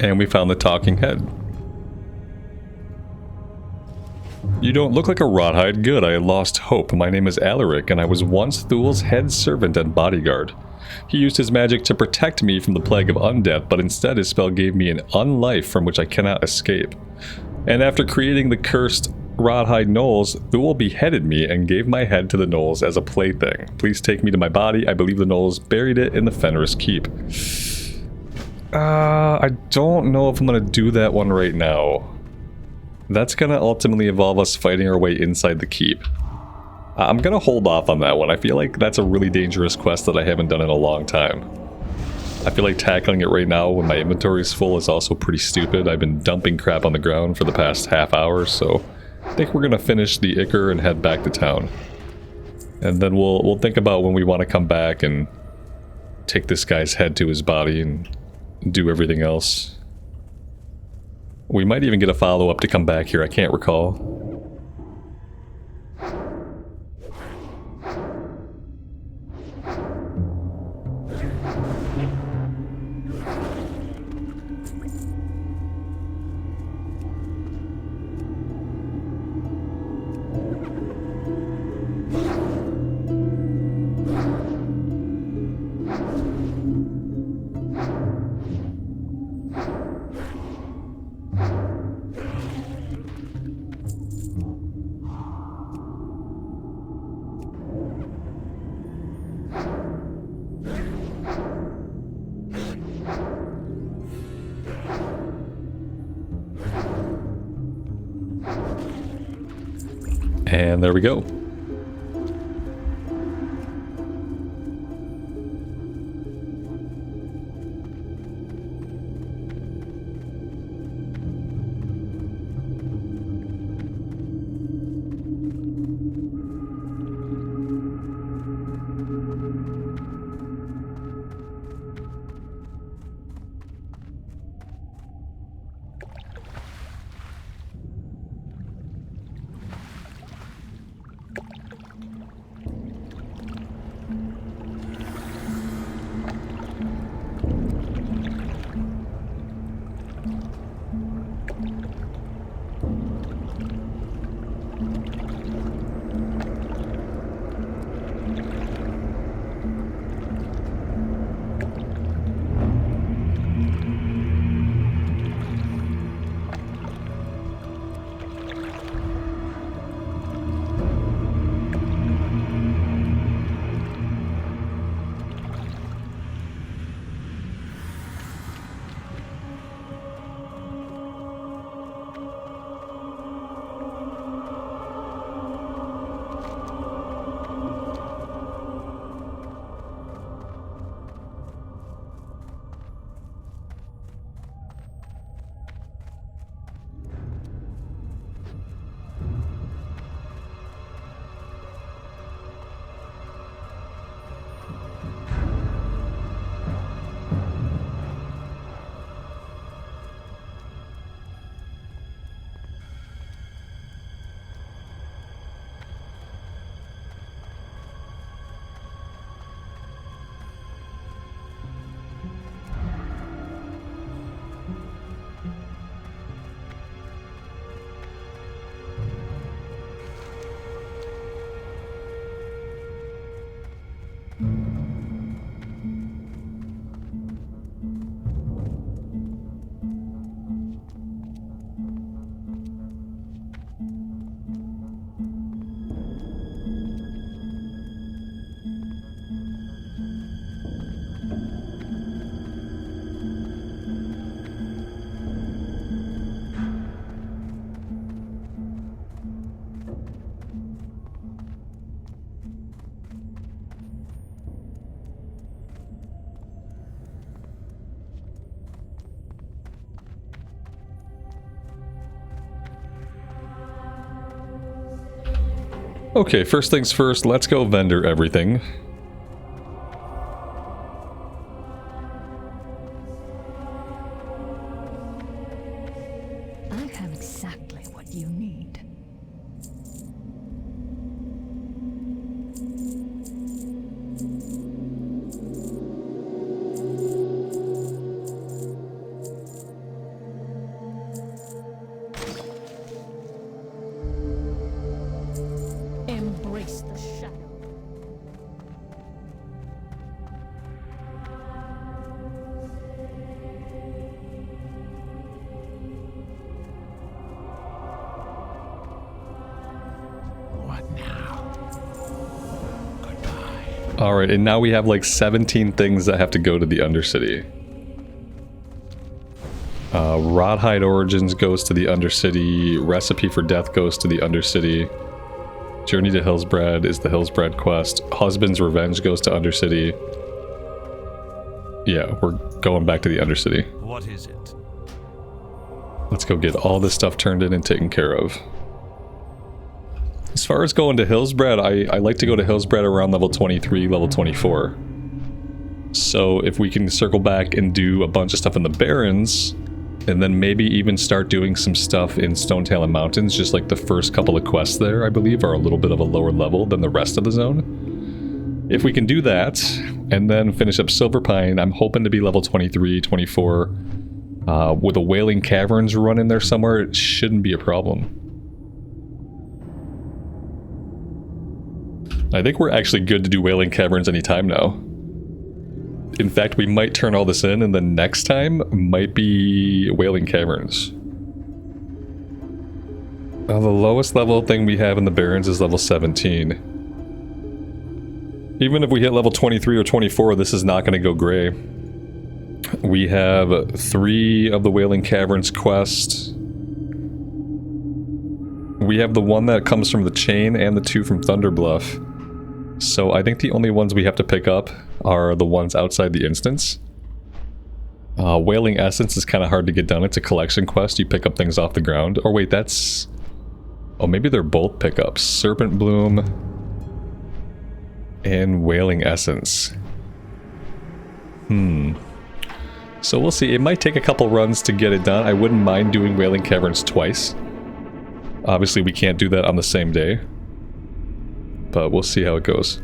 And we found the talking head. You don't look like a rawhide. Good, I had lost hope. My name is Alaric, and I was once Thul's head servant and bodyguard. He used his magic to protect me from the plague of undeath, but instead his spell gave me an unlife from which I cannot escape. And after creating the cursed rawhide gnolls, Thul beheaded me and gave my head to the gnolls as a plaything. Please take me to my body. I believe the gnolls buried it in the Fenris keep. I don't know if I'm going to do that one right now. That's going to ultimately involve us fighting our way inside the keep. I'm going to hold off on that one. I feel like that's a really dangerous quest that I haven't done in a long time. I feel like tackling it right now when my inventory is full is also pretty stupid. I've been dumping crap on the ground for the past half hour, so I think we're going to finish the Ichor and head back to town. And then we'll think about when we want to come back and take this guy's head to his body and do everything else. We might even get a follow-up to come back here, I can't recall. And there we go. Okay, first things first, let's go vendor everything. I have exactly what you need. Alright, and now we have like 17 things that have to go to the Undercity. Rodhide Origins goes to the Undercity. Recipe for Death goes to the Undercity. Journey to Hillsbrad is the Hillsbrad quest. Husband's Revenge goes to Undercity. Yeah, we're going back to the Undercity. What is it? Let's go get all this stuff turned in and taken care of. As far as going to Hillsbrad, I like to go to Hillsbrad around level 23, level 24. So if we can circle back and do a bunch of stuff in the Barrens, and then maybe even start doing some stuff in Stonetalon Mountains, just like the first couple of quests there, I believe, are a little bit of a lower level than the rest of the zone. If we can do that, and then finish up Silverpine, I'm hoping to be level 23, 24. With a Wailing Caverns run in there somewhere, it shouldn't be a problem. I think we're actually good to do Wailing Caverns anytime now. In fact, we might turn all this in, and then next time might be Wailing Caverns. The lowest level thing we have in the Barrens is level 17. Even if we hit level 23 or 24, this is not going to go gray. We have 3 of the Wailing Caverns quests. We have the one that comes from the chain and the 2 from Thunderbluff. So I think the only ones we have to pick up are the ones outside the instance. Wailing Essence is kind of hard to get done. It's a collection quest. You pick up things off the ground. Or wait, that's... Oh, maybe they're both pickups. Serpent Bloom and Wailing Essence. So we'll see. It might take a couple runs to get it done. I wouldn't mind doing Wailing Caverns twice. Obviously, we can't do that on the same day. But we'll see how it goes.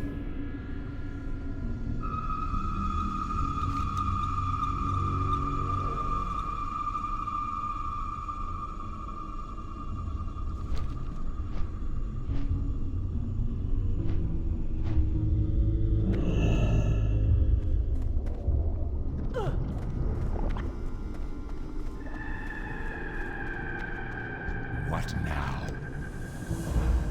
What now?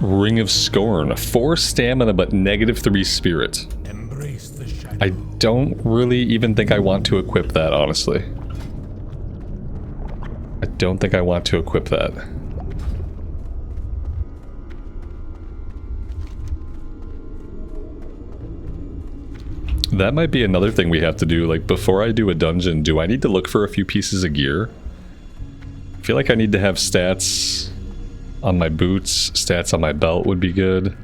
Ring of Scorn. 4 stamina, but -3 spirit. Embrace the shadow. I don't really even think I want to equip that, honestly. I don't think I want to equip that. That might be another thing we have to do. Like, before I do a dungeon, do I need to look for a few pieces of gear? I feel like I need to have stats on my boots, stats on my belt would be good.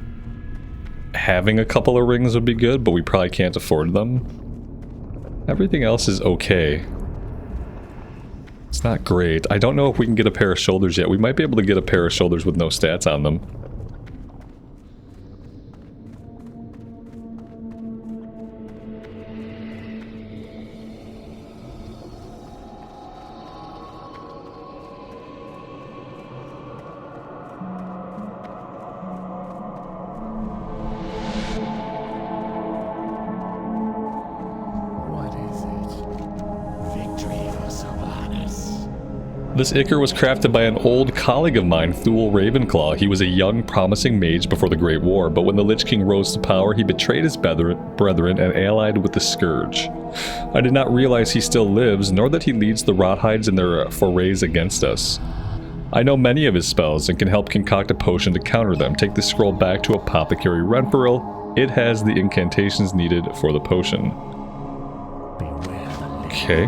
Having a couple of rings would be good, but we probably can't afford them. Everything else is okay. It's not great. I don't know if we can get a pair of shoulders yet. We might be able to get a pair of shoulders with no stats on them. This Ichor was crafted by an old colleague of mine, Thule Ravenclaw. He was a young, promising mage before the Great War, but when the Lich King rose to power, he betrayed his brethren and allied with the Scourge. I did not realize he still lives, nor that he leads the Rothides in their forays against us. I know many of his spells and can help concoct a potion to counter them. Take this scroll back to Apothecary Renferil. It has the incantations needed for the potion. Okay.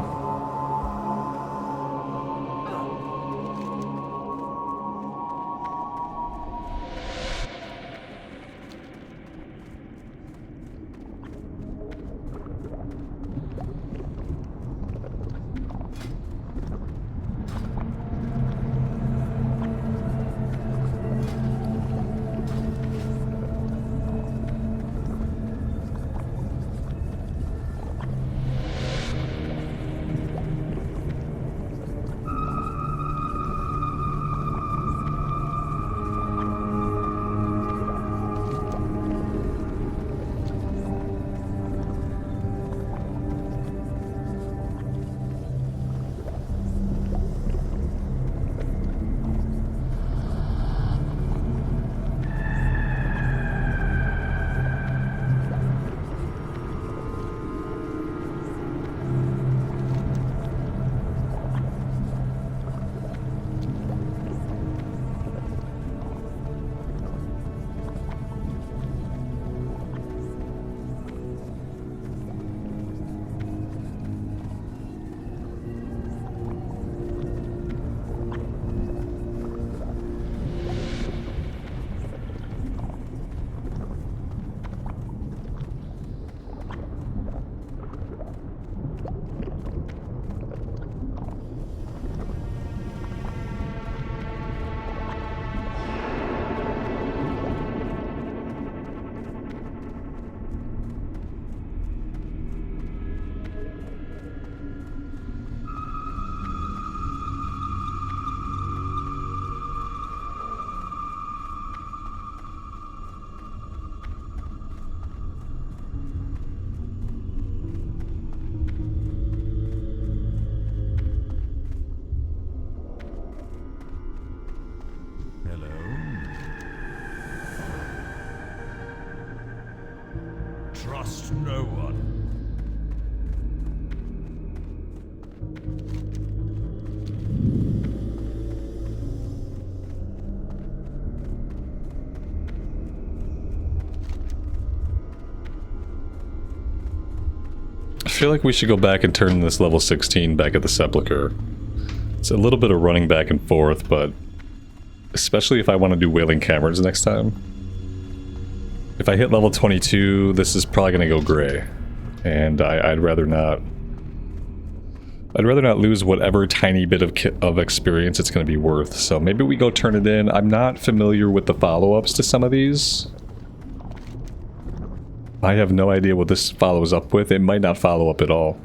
feel like we should go back and turn this level 16 back at the Sepulchre. It's a little bit of running back and forth, but especially if I want to do Wailing Caverns next time. If I hit level 22, this is probably going to go gray. And I'd rather not... I'd rather not lose whatever tiny bit of experience it's going to be worth. So maybe we go turn it in. I'm not familiar with the follow-ups to some of these. I have no idea what this follows up with. It might not follow up at all.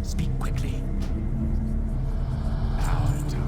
Speak quickly. Our tongue.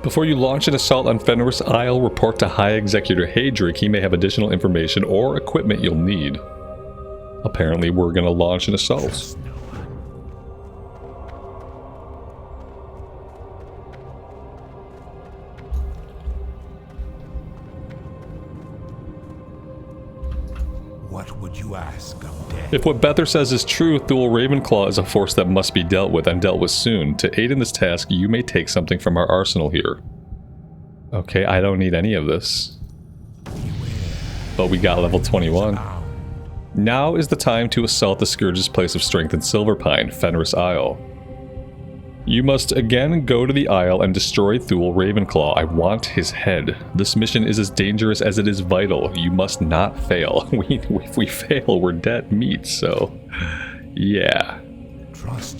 Before you launch an assault on Fenris Isle, report to High Executor Hadric. He may have additional information or equipment you'll need. Apparently, we're going to launch an assault. What would you ask of death? If what Bether says is true, Thule Ravenclaw is a force that must be dealt with and dealt with soon. To aid in this task, you may take something from our arsenal here. Okay, I don't need any of this. But we got level 21. Now is the time to assault the Scourge's place of strength in Silverpine, Fenris Isle. You must again go to the Isle and destroy Thule Ravenclaw. I want his head. This mission is as dangerous as it is vital. You must not fail. If we fail, we're dead meat, so... yeah.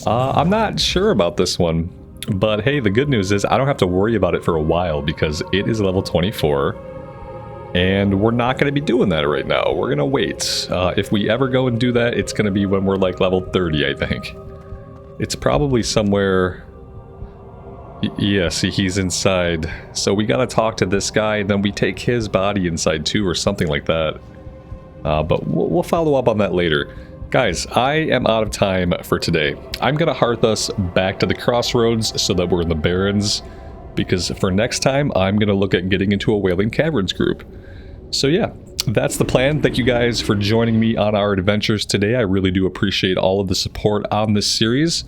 I'm not sure about this one. But hey, the good news is I don't have to worry about it for a while because it is level 24. And we're not going to be doing that right now. We're going to wait. If we ever go and do that, it's going to be when we're like level 30, I think. It's probably somewhere... yeah, see, he's inside. So we gotta talk to this guy, and then we take his body inside too, or something like that. But we'll follow up on that later. Guys, I am out of time for today. I'm gonna hearth us back to the Crossroads so that we're in the Barrens, because for next time, I'm gonna look at getting into a Wailing Caverns group. So yeah, that's the plan. Thank you guys for joining me on our adventures today. I really do appreciate all of the support on this series.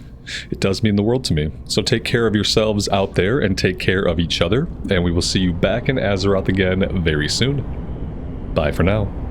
It does mean the world to me. So take care of yourselves out there and take care of each other, and we will see you back in Azeroth again very soon. Bye for now.